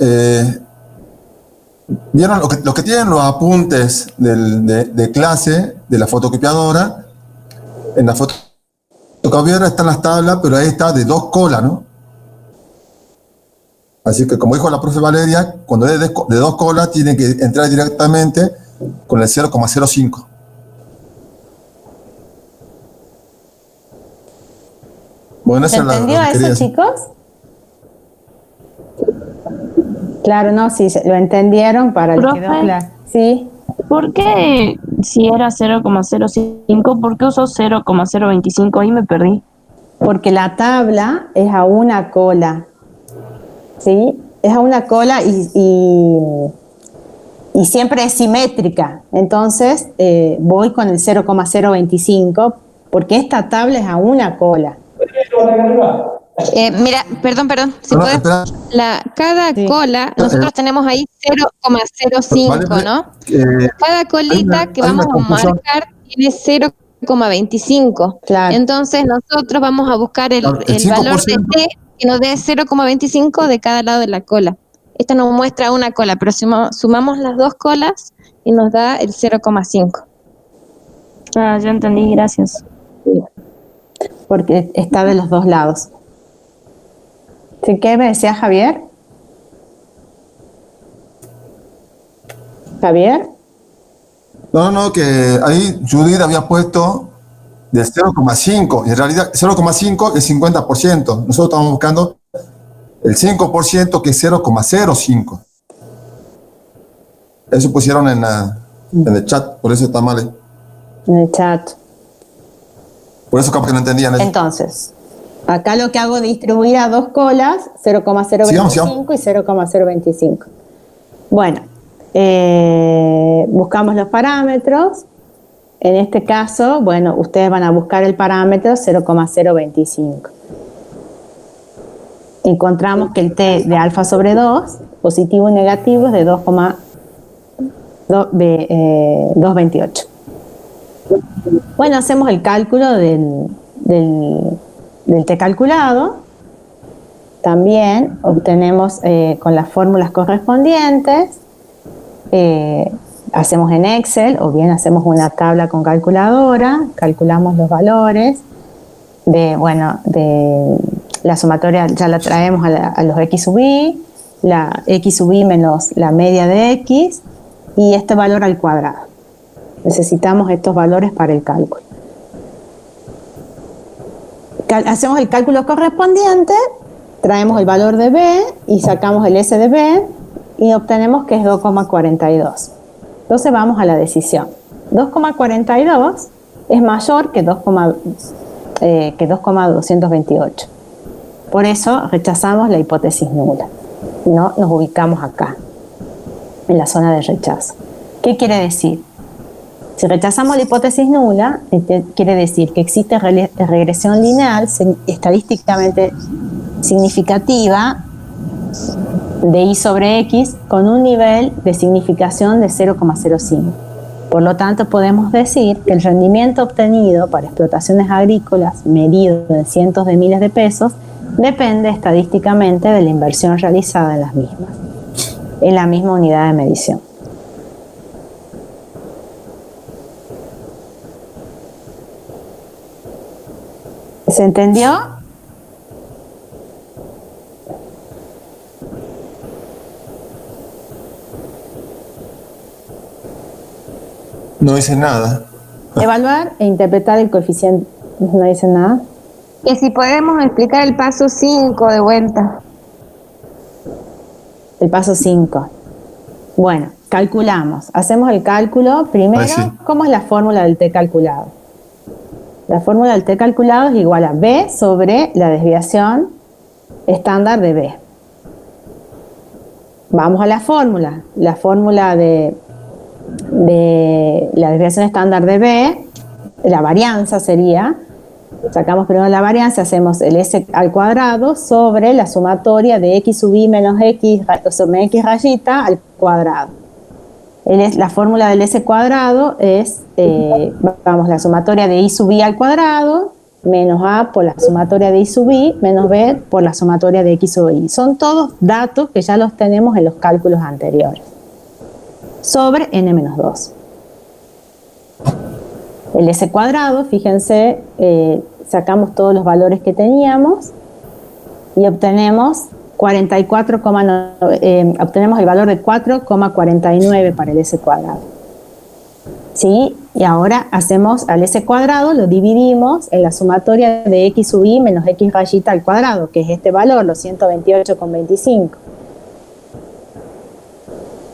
Speaker 3: ¿vieron lo que tienen los apuntes de clase de la fotocopiadora? En la fotocopiadora están las tablas, pero ahí está de dos colas, ¿no? Así que, como dijo la profe Valeria, cuando es de dos colas, tiene que entrar directamente con el 0,05. Bueno,
Speaker 2: ¿Se entendió eso, chicos? Claro, no, sí, lo entendieron para el que quedó claro. Sí.
Speaker 4: ¿Por qué, si era 0,05, por qué usó 0,025? Ahí me perdí.
Speaker 2: Porque la tabla es a una cola. ¿Sí? Es a una cola y siempre es simétrica. Entonces voy con el 0,025 porque esta tabla es a una cola.
Speaker 1: Mira, perdón, si puedes, cada cola, nosotros tenemos ahí 0,05, ¿no? Cada colita que vamos a marcar tiene 0,25.
Speaker 2: Claro.
Speaker 1: Entonces nosotros vamos a buscar el valor de t que nos dé 0,25 de cada lado de la cola. Esto nos muestra una cola, pero sumamos las dos colas y nos da el 0,5.
Speaker 4: Ah, ya entendí, gracias.
Speaker 2: Porque está de los dos lados. ¿Qué me decía Javier? ¿Javier?
Speaker 3: No, que ahí Judith había puesto de 0,5, y en realidad 0,5 es 50%. Nosotros estamos buscando el 5%, que es 0,05. Eso pusieron en el chat, por eso está mal.
Speaker 2: En el chat.
Speaker 3: Por eso capaz que no entendían eso.
Speaker 2: Entonces, acá lo que hago es distribuir a dos colas, 0,025 y 0,025. Bueno, buscamos los parámetros. En este caso, bueno, ustedes van a buscar el parámetro 0,025. Encontramos que el t de alfa sobre 2, positivo y negativo, es de 2,28. Bueno, hacemos el cálculo del t calculado. También obtenemos con las fórmulas correspondientes, hacemos en Excel o bien hacemos una tabla con calculadora, calculamos los valores de la sumatoria, ya la traemos a los x sub i, la x sub i menos la media de x y este valor al cuadrado. Necesitamos estos valores para el cálculo. Hacemos el cálculo correspondiente, traemos el valor de b y sacamos el s de b y obtenemos que es 2,42. Entonces vamos a la decisión. 2,42 es mayor que 2,228. Por eso rechazamos la hipótesis nula. No nos ubicamos acá, en la zona de rechazo. ¿Qué quiere decir? Si rechazamos la hipótesis nula, quiere decir que existe regresión lineal estadísticamente significativa de y sobre x con un nivel de significación de 0,05. Por lo tanto, podemos decir que el rendimiento obtenido para explotaciones agrícolas medido en cientos de miles de pesos depende estadísticamente de la inversión realizada en las mismas, en la misma unidad de medición. ¿Se entendió?
Speaker 3: No dice nada.
Speaker 2: Evaluar e interpretar el coeficiente. No dice nada.
Speaker 1: Que si podemos explicar el paso 5 de vuelta.
Speaker 2: El paso 5. Bueno, calculamos. Hacemos el cálculo. Primero, ¿cómo es la fórmula del t calculado? La fórmula del t calculado es igual a b sobre la desviación estándar de b. Vamos a la fórmula. La fórmula de la desviación estándar de b, la varianza sería, sacamos primero la varianza, hacemos el s al cuadrado sobre la sumatoria de x sub i menos x sobre x rayita al cuadrado. La fórmula del s cuadrado es, la sumatoria de i sub i al cuadrado menos a por la sumatoria de i sub i menos b por la sumatoria de x sub i. Son todos datos que ya los tenemos en los cálculos anteriores. Sobre n-2. El s cuadrado, fíjense, sacamos todos los valores que teníamos y obtenemos obtenemos el valor de 4,49 para el s cuadrado. ¿Sí? Y ahora hacemos al s cuadrado, lo dividimos en la sumatoria de x sub i menos x rayita al cuadrado, que es este valor, los 128,25.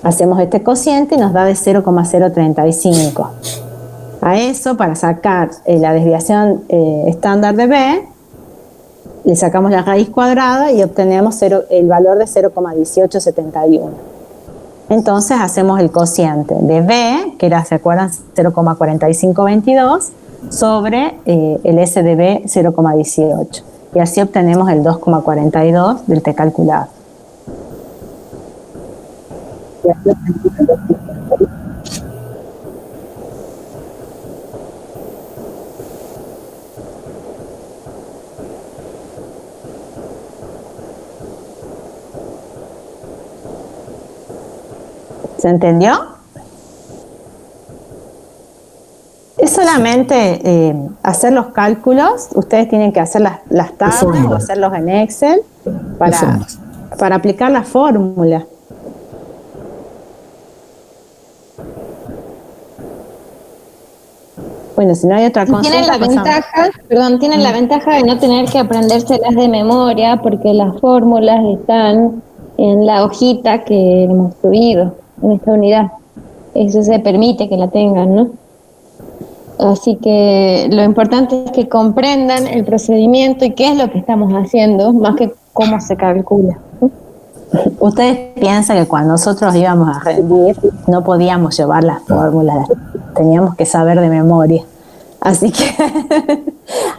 Speaker 2: Hacemos este cociente y nos da de 0,035. A eso, para sacar la desviación estándar de b, le sacamos la raíz cuadrada y obtenemos el valor de 0,1871. Entonces hacemos el cociente de b, que era, ¿se acuerdan? 0,4522, sobre el s de b, 0,18. Y así obtenemos el 2,42 del t calculado. ¿Se entendió? Es solamente hacer los cálculos. Ustedes tienen que hacer las tablas o hacerlos en Excel para aplicar la fórmula. Bueno, si no hay otra consulta,
Speaker 1: Tienen la
Speaker 2: pasamos.
Speaker 1: ventaja, perdón, tienen la ventaja de no tener que aprendérselas de memoria porque las fórmulas están en la hojita que hemos subido en esta unidad. Eso se permite que la tengan, ¿no? Así que lo importante es que comprendan el procedimiento y qué es lo que estamos haciendo, más que cómo se calcula.
Speaker 2: Ustedes piensan que cuando nosotros íbamos a rendir no podíamos llevar las fórmulas, teníamos que saber de memoria. Así que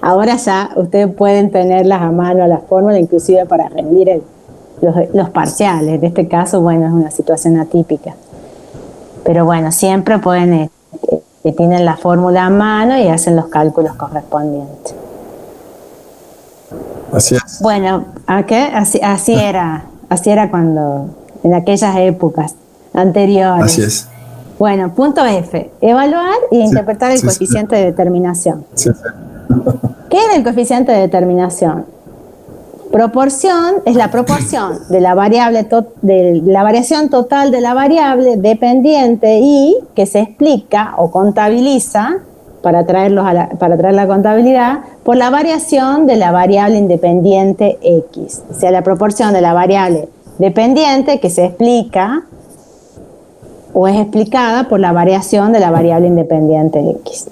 Speaker 2: ahora ya ustedes pueden tenerlas a mano, las fórmulas, inclusive para rendir los parciales. En este caso, bueno, es una situación atípica. Pero bueno, siempre pueden, tienen la fórmula a mano y hacen los cálculos correspondientes.
Speaker 3: Así es.
Speaker 2: Bueno, así era cuando, en aquellas épocas anteriores.
Speaker 3: Así es.
Speaker 2: Bueno, punto F, evaluar e interpretar el coeficiente de determinación.
Speaker 3: Sí.
Speaker 2: ¿Qué es el coeficiente de determinación? Proporción es la proporción de la variable de la variación total de la variable dependiente y que se explica o contabiliza para traer la contabilidad por la variación de la variable independiente X. O sea, la proporción de la variable dependiente que se explica o es explicada por la variación de la variable independiente X.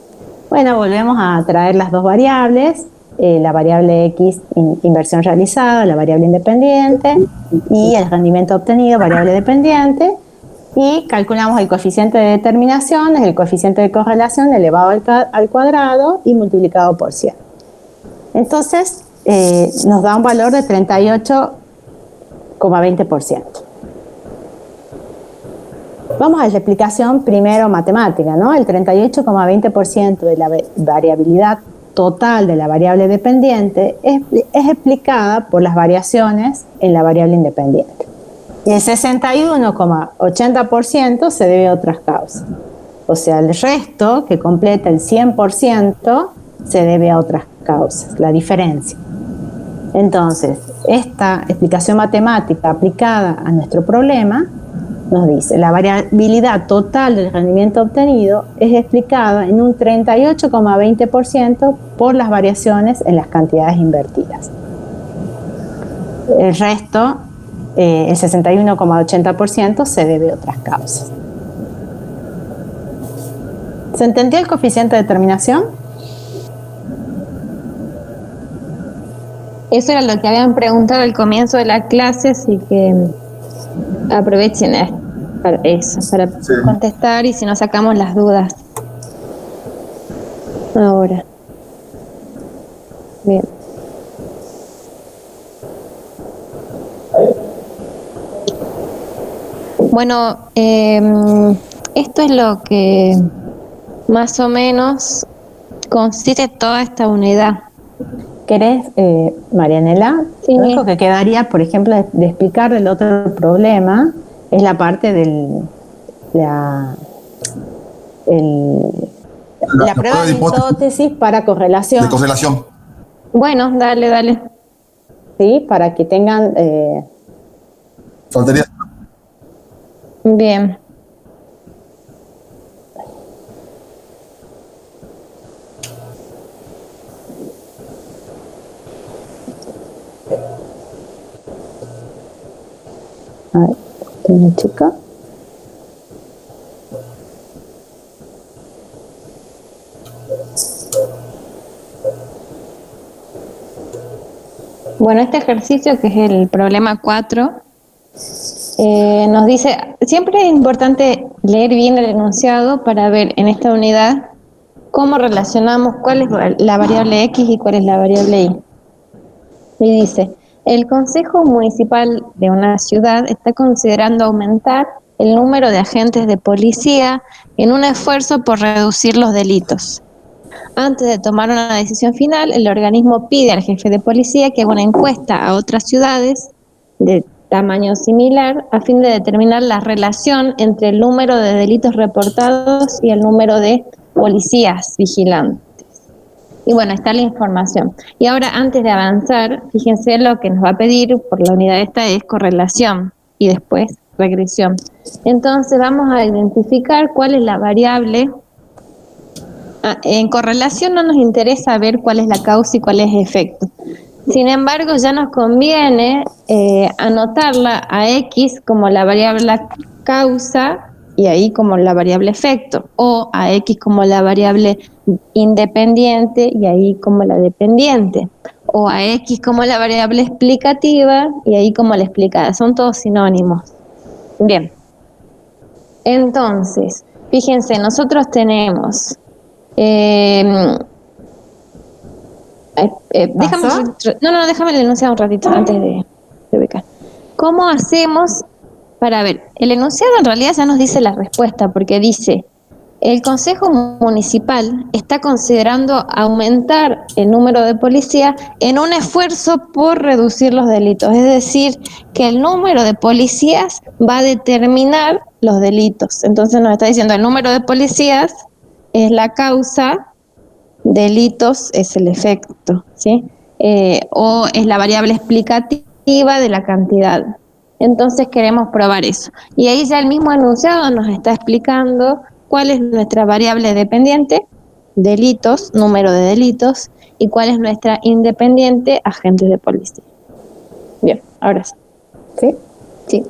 Speaker 2: Bueno, volvemos a traer las dos variables, la variable X, inversión realizada, la variable independiente, y el rendimiento obtenido, variable dependiente, y calculamos el coeficiente de determinación, es el coeficiente de correlación elevado al cuadrado y multiplicado por 100. Entonces, nos da un valor de 38,20%. Vamos a la explicación primero matemática, ¿no? El 38,20% de la variabilidad total de la variable dependiente es explicada por las variaciones en la variable independiente. Y el 61,80% se debe a otras causas. O sea, el resto, que completa el 100%, se debe a otras causas, la diferencia. Entonces, esta explicación matemática aplicada a nuestro problema nos dice, la variabilidad total del rendimiento obtenido es explicada en un 38,20% por las variaciones en las cantidades invertidas. El resto, el 61,80%, se debe a otras causas. ¿Se entendió el coeficiente de determinación?
Speaker 1: Eso era lo que habían preguntado al comienzo de la clase, así que aprovechen para contestar y si no sacamos las dudas. Ahora. Bien. Bueno, esto es lo que más o menos consiste toda esta unidad.
Speaker 2: ¿Querés, Marianela?
Speaker 1: Sí.
Speaker 2: Lo único que quedaría, por ejemplo, de explicar el otro problema es la parte de la prueba de hipótesis para correlación.
Speaker 3: De correlación.
Speaker 1: Bueno, dale.
Speaker 2: Sí, para que tengan...
Speaker 3: Faltaría.
Speaker 1: Bien.
Speaker 2: A ver, una chica.
Speaker 1: Bueno, este ejercicio, que es el problema 4, nos dice, siempre es importante leer bien el enunciado para ver en esta unidad cómo relacionamos cuál es la variable X y cuál es la variable Y. Y dice, el Consejo Municipal de una ciudad está considerando aumentar el número de agentes de policía en un esfuerzo por reducir los delitos. Antes de tomar una decisión final, el organismo pide al jefe de policía que haga una encuesta a otras ciudades de tamaño similar a fin de determinar la relación entre el número de delitos reportados y el número de policías vigilantes. Y bueno, está la información. Y ahora, antes de avanzar, fíjense lo que nos va a pedir por la unidad esta es correlación y después regresión. Entonces vamos a identificar cuál es la variable En correlación no nos interesa ver cuál es la causa y cuál es el efecto. Sin embargo, ya nos conviene anotarla a X como la variable causa y ahí como la variable efecto, o a X como la variable independiente y ahí como la dependiente, o a X como la variable explicativa y ahí como la explicada. Son todos sinónimos. Bien. Entonces, fíjense, nosotros tenemos... déjame enunciar un ratito antes de ubicar. ¿Cómo hacemos para ver? El enunciado en realidad ya nos dice la respuesta, porque dice: el Consejo Municipal está considerando aumentar el número de policías en un esfuerzo por reducir los delitos. Es decir, que el número de policías va a determinar los delitos. Entonces nos está diciendo el número de policías es la causa, delitos es el efecto, ¿sí? O es la variable explicativa de la cantidad. Entonces queremos probar eso. Y ahí ya el mismo enunciado nos está explicando cuál es nuestra variable dependiente, delitos, número de delitos, y cuál es nuestra independiente, agentes de policía. Bien, ahora sí.
Speaker 2: ¿Sí?
Speaker 1: Sí.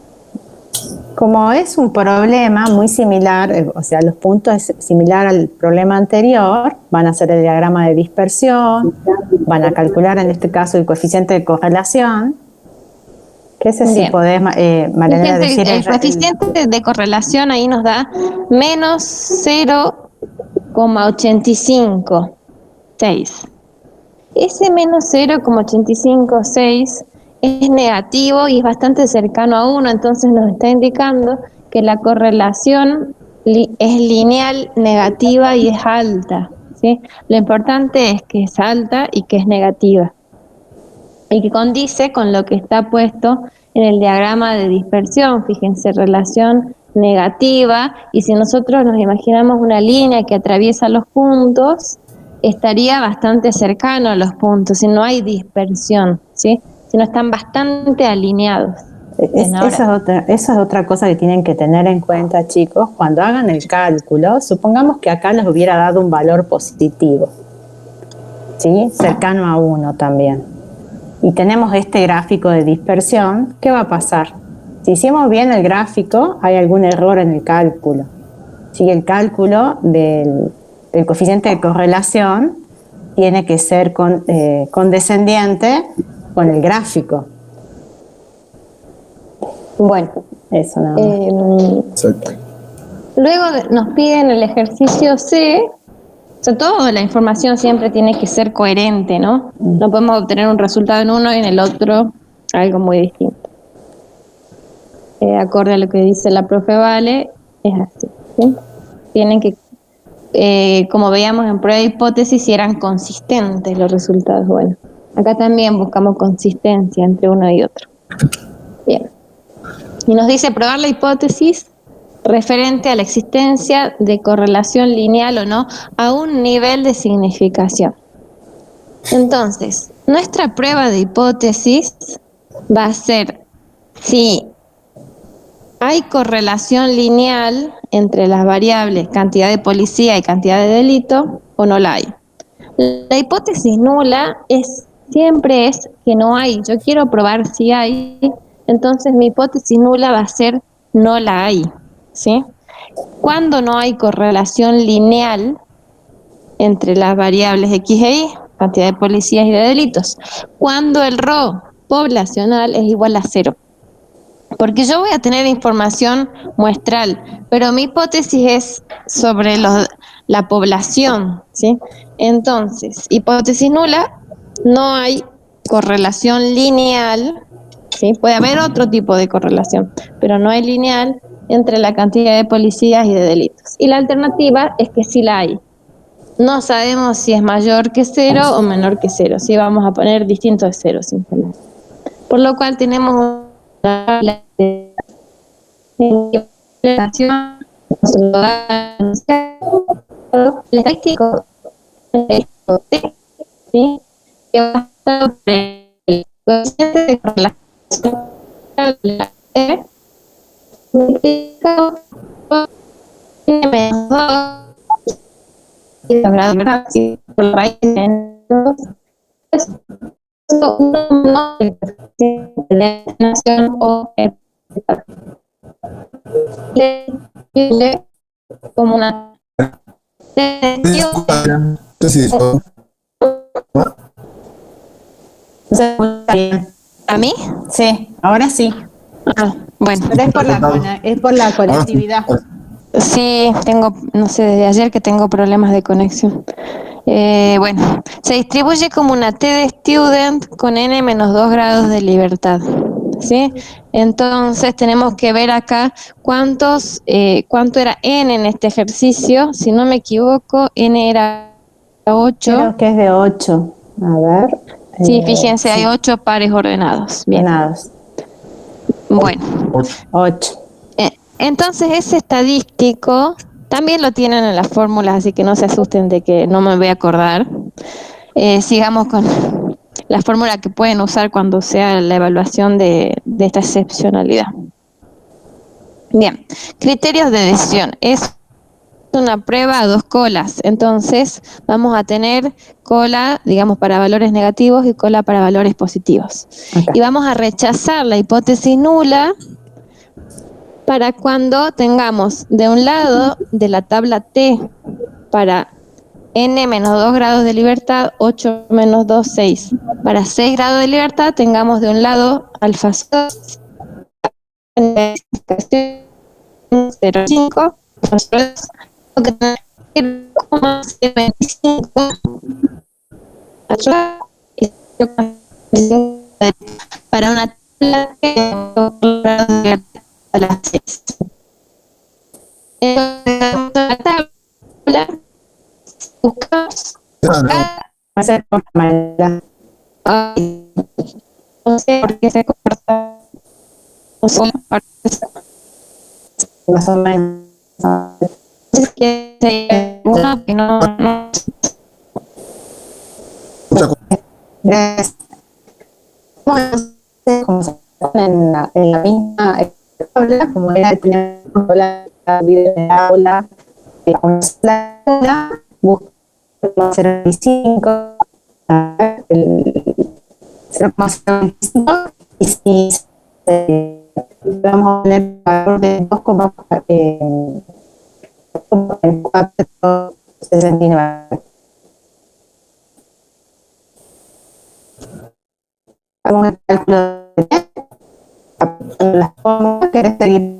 Speaker 2: Como es un problema muy similar, o sea, los puntos es similar al problema anterior, van a hacer el diagrama de dispersión, van a calcular en este caso el coeficiente de correlación, que ese sí podés, Marianela, decir...
Speaker 1: El coeficiente de correlación ahí nos da menos 0,856. Ese menos 0,856 es negativo y es bastante cercano a 1, entonces nos está indicando que la correlación es lineal, negativa y es alta, ¿sí? Lo importante es que es alta y que es negativa, y que condice con lo que está puesto en el diagrama de dispersión. Fíjense, relación negativa, y si nosotros nos imaginamos una línea que atraviesa los puntos, estaría bastante cercano a los puntos, si no hay dispersión, ¿sí? Si no están bastante alineados.
Speaker 2: Esa es otra cosa que tienen que tener en cuenta, chicos, cuando hagan el cálculo. Supongamos que acá les hubiera dado un valor positivo, ¿sí? Cercano a 1 también. Y tenemos este gráfico de dispersión. ¿Qué va a pasar? Si hicimos bien el gráfico, hay algún error en el cálculo. Si el cálculo del coeficiente de correlación tiene que ser condescendiente con el gráfico.
Speaker 1: Bueno,
Speaker 2: eso nada más.
Speaker 3: Exacto.
Speaker 1: Luego nos piden el ejercicio C. O sea, toda la información siempre tiene que ser coherente, ¿no? No podemos obtener un resultado en uno y en el otro algo muy distinto. Acorde a lo que dice la profe Vale, es así, ¿sí? Tienen que, como veíamos en prueba de hipótesis, si eran consistentes los resultados. Bueno, acá también buscamos consistencia entre uno y otro. Bien. Y nos dice probar la hipótesis referente a la existencia de correlación lineal o no a un nivel de significación. Entonces, nuestra prueba de hipótesis va a ser si hay correlación lineal entre las variables cantidad de policía y cantidad de delito o no la hay. La hipótesis nula siempre es que no hay. Yo quiero probar si hay, entonces mi hipótesis nula va a ser no la hay, ¿sí? Cuando no hay correlación lineal entre las variables X e Y, cantidad de policías y de delitos. Cuando el RO poblacional es igual a 0. Porque yo voy a tener información muestral, pero mi hipótesis es sobre la población, ¿sí? Entonces, hipótesis nula, no hay correlación lineal, ¿sí? Puede haber otro tipo de correlación, pero no hay lineal entre la cantidad de policías y de delitos. Y la alternativa es que sí la hay. No sabemos si es mayor que 0 o menor que 0, ¿sí? Vamos a poner distinto de 0 simplemente. Por lo cual tenemos la estadístico, ¿sí? Que va a estar sobre el coeficiente de correlación multiplicado por n-2 2 grados de libertad, si por la raíz de uno no de la nación o como una ¿A mí?
Speaker 2: Sí, ahora sí.
Speaker 1: Ah, bueno.
Speaker 2: Pero es por la conectividad.
Speaker 1: Sí, tengo, no sé, desde ayer que tengo problemas de conexión. Bueno, se distribuye como una T de student con n menos 2 grados de libertad. ¿Sí? Entonces tenemos que ver acá cuánto era n en este ejercicio. Si no me equivoco, n era 8.
Speaker 2: Creo que es de 8. A ver.
Speaker 1: Sí, fíjense,
Speaker 2: sí.
Speaker 1: hay 8 pares ordenados. Bien.
Speaker 2: Ordenados.
Speaker 1: Bueno.
Speaker 2: 8.
Speaker 1: Entonces ese estadístico también lo tienen en las fórmulas, así que no se asusten de que no me voy a acordar. Sigamos con la fórmula que pueden usar cuando sea la evaluación de esta excepcionalidad. Bien, criterios de decisión. Es una prueba a 2 colas, entonces vamos a tener cola, digamos, para valores negativos y cola para valores positivos.
Speaker 2: Okay.
Speaker 1: Y vamos a rechazar la hipótesis nula para cuando tengamos de un lado de la tabla T para n menos 2 grados de libertad, 8 menos 2, 6. Para 6 grados de libertad tengamos de un lado alfa 0,5, que tener 0,25 para una tabla de a las 6. La tabla buscamos
Speaker 2: Va a ser por la manera.
Speaker 1: no sé por qué se corta.
Speaker 2: Más o menos.
Speaker 1: Es que uno que no.
Speaker 2: Gracias. Como se pone en la misma aula, como era el primer aula, video de aula, la aula, buscamos 0,25, el 0,05, y si vamos a poner el valor de 2,469. Hagamos el cálculo de las fórmulas. ¿Querés seguir?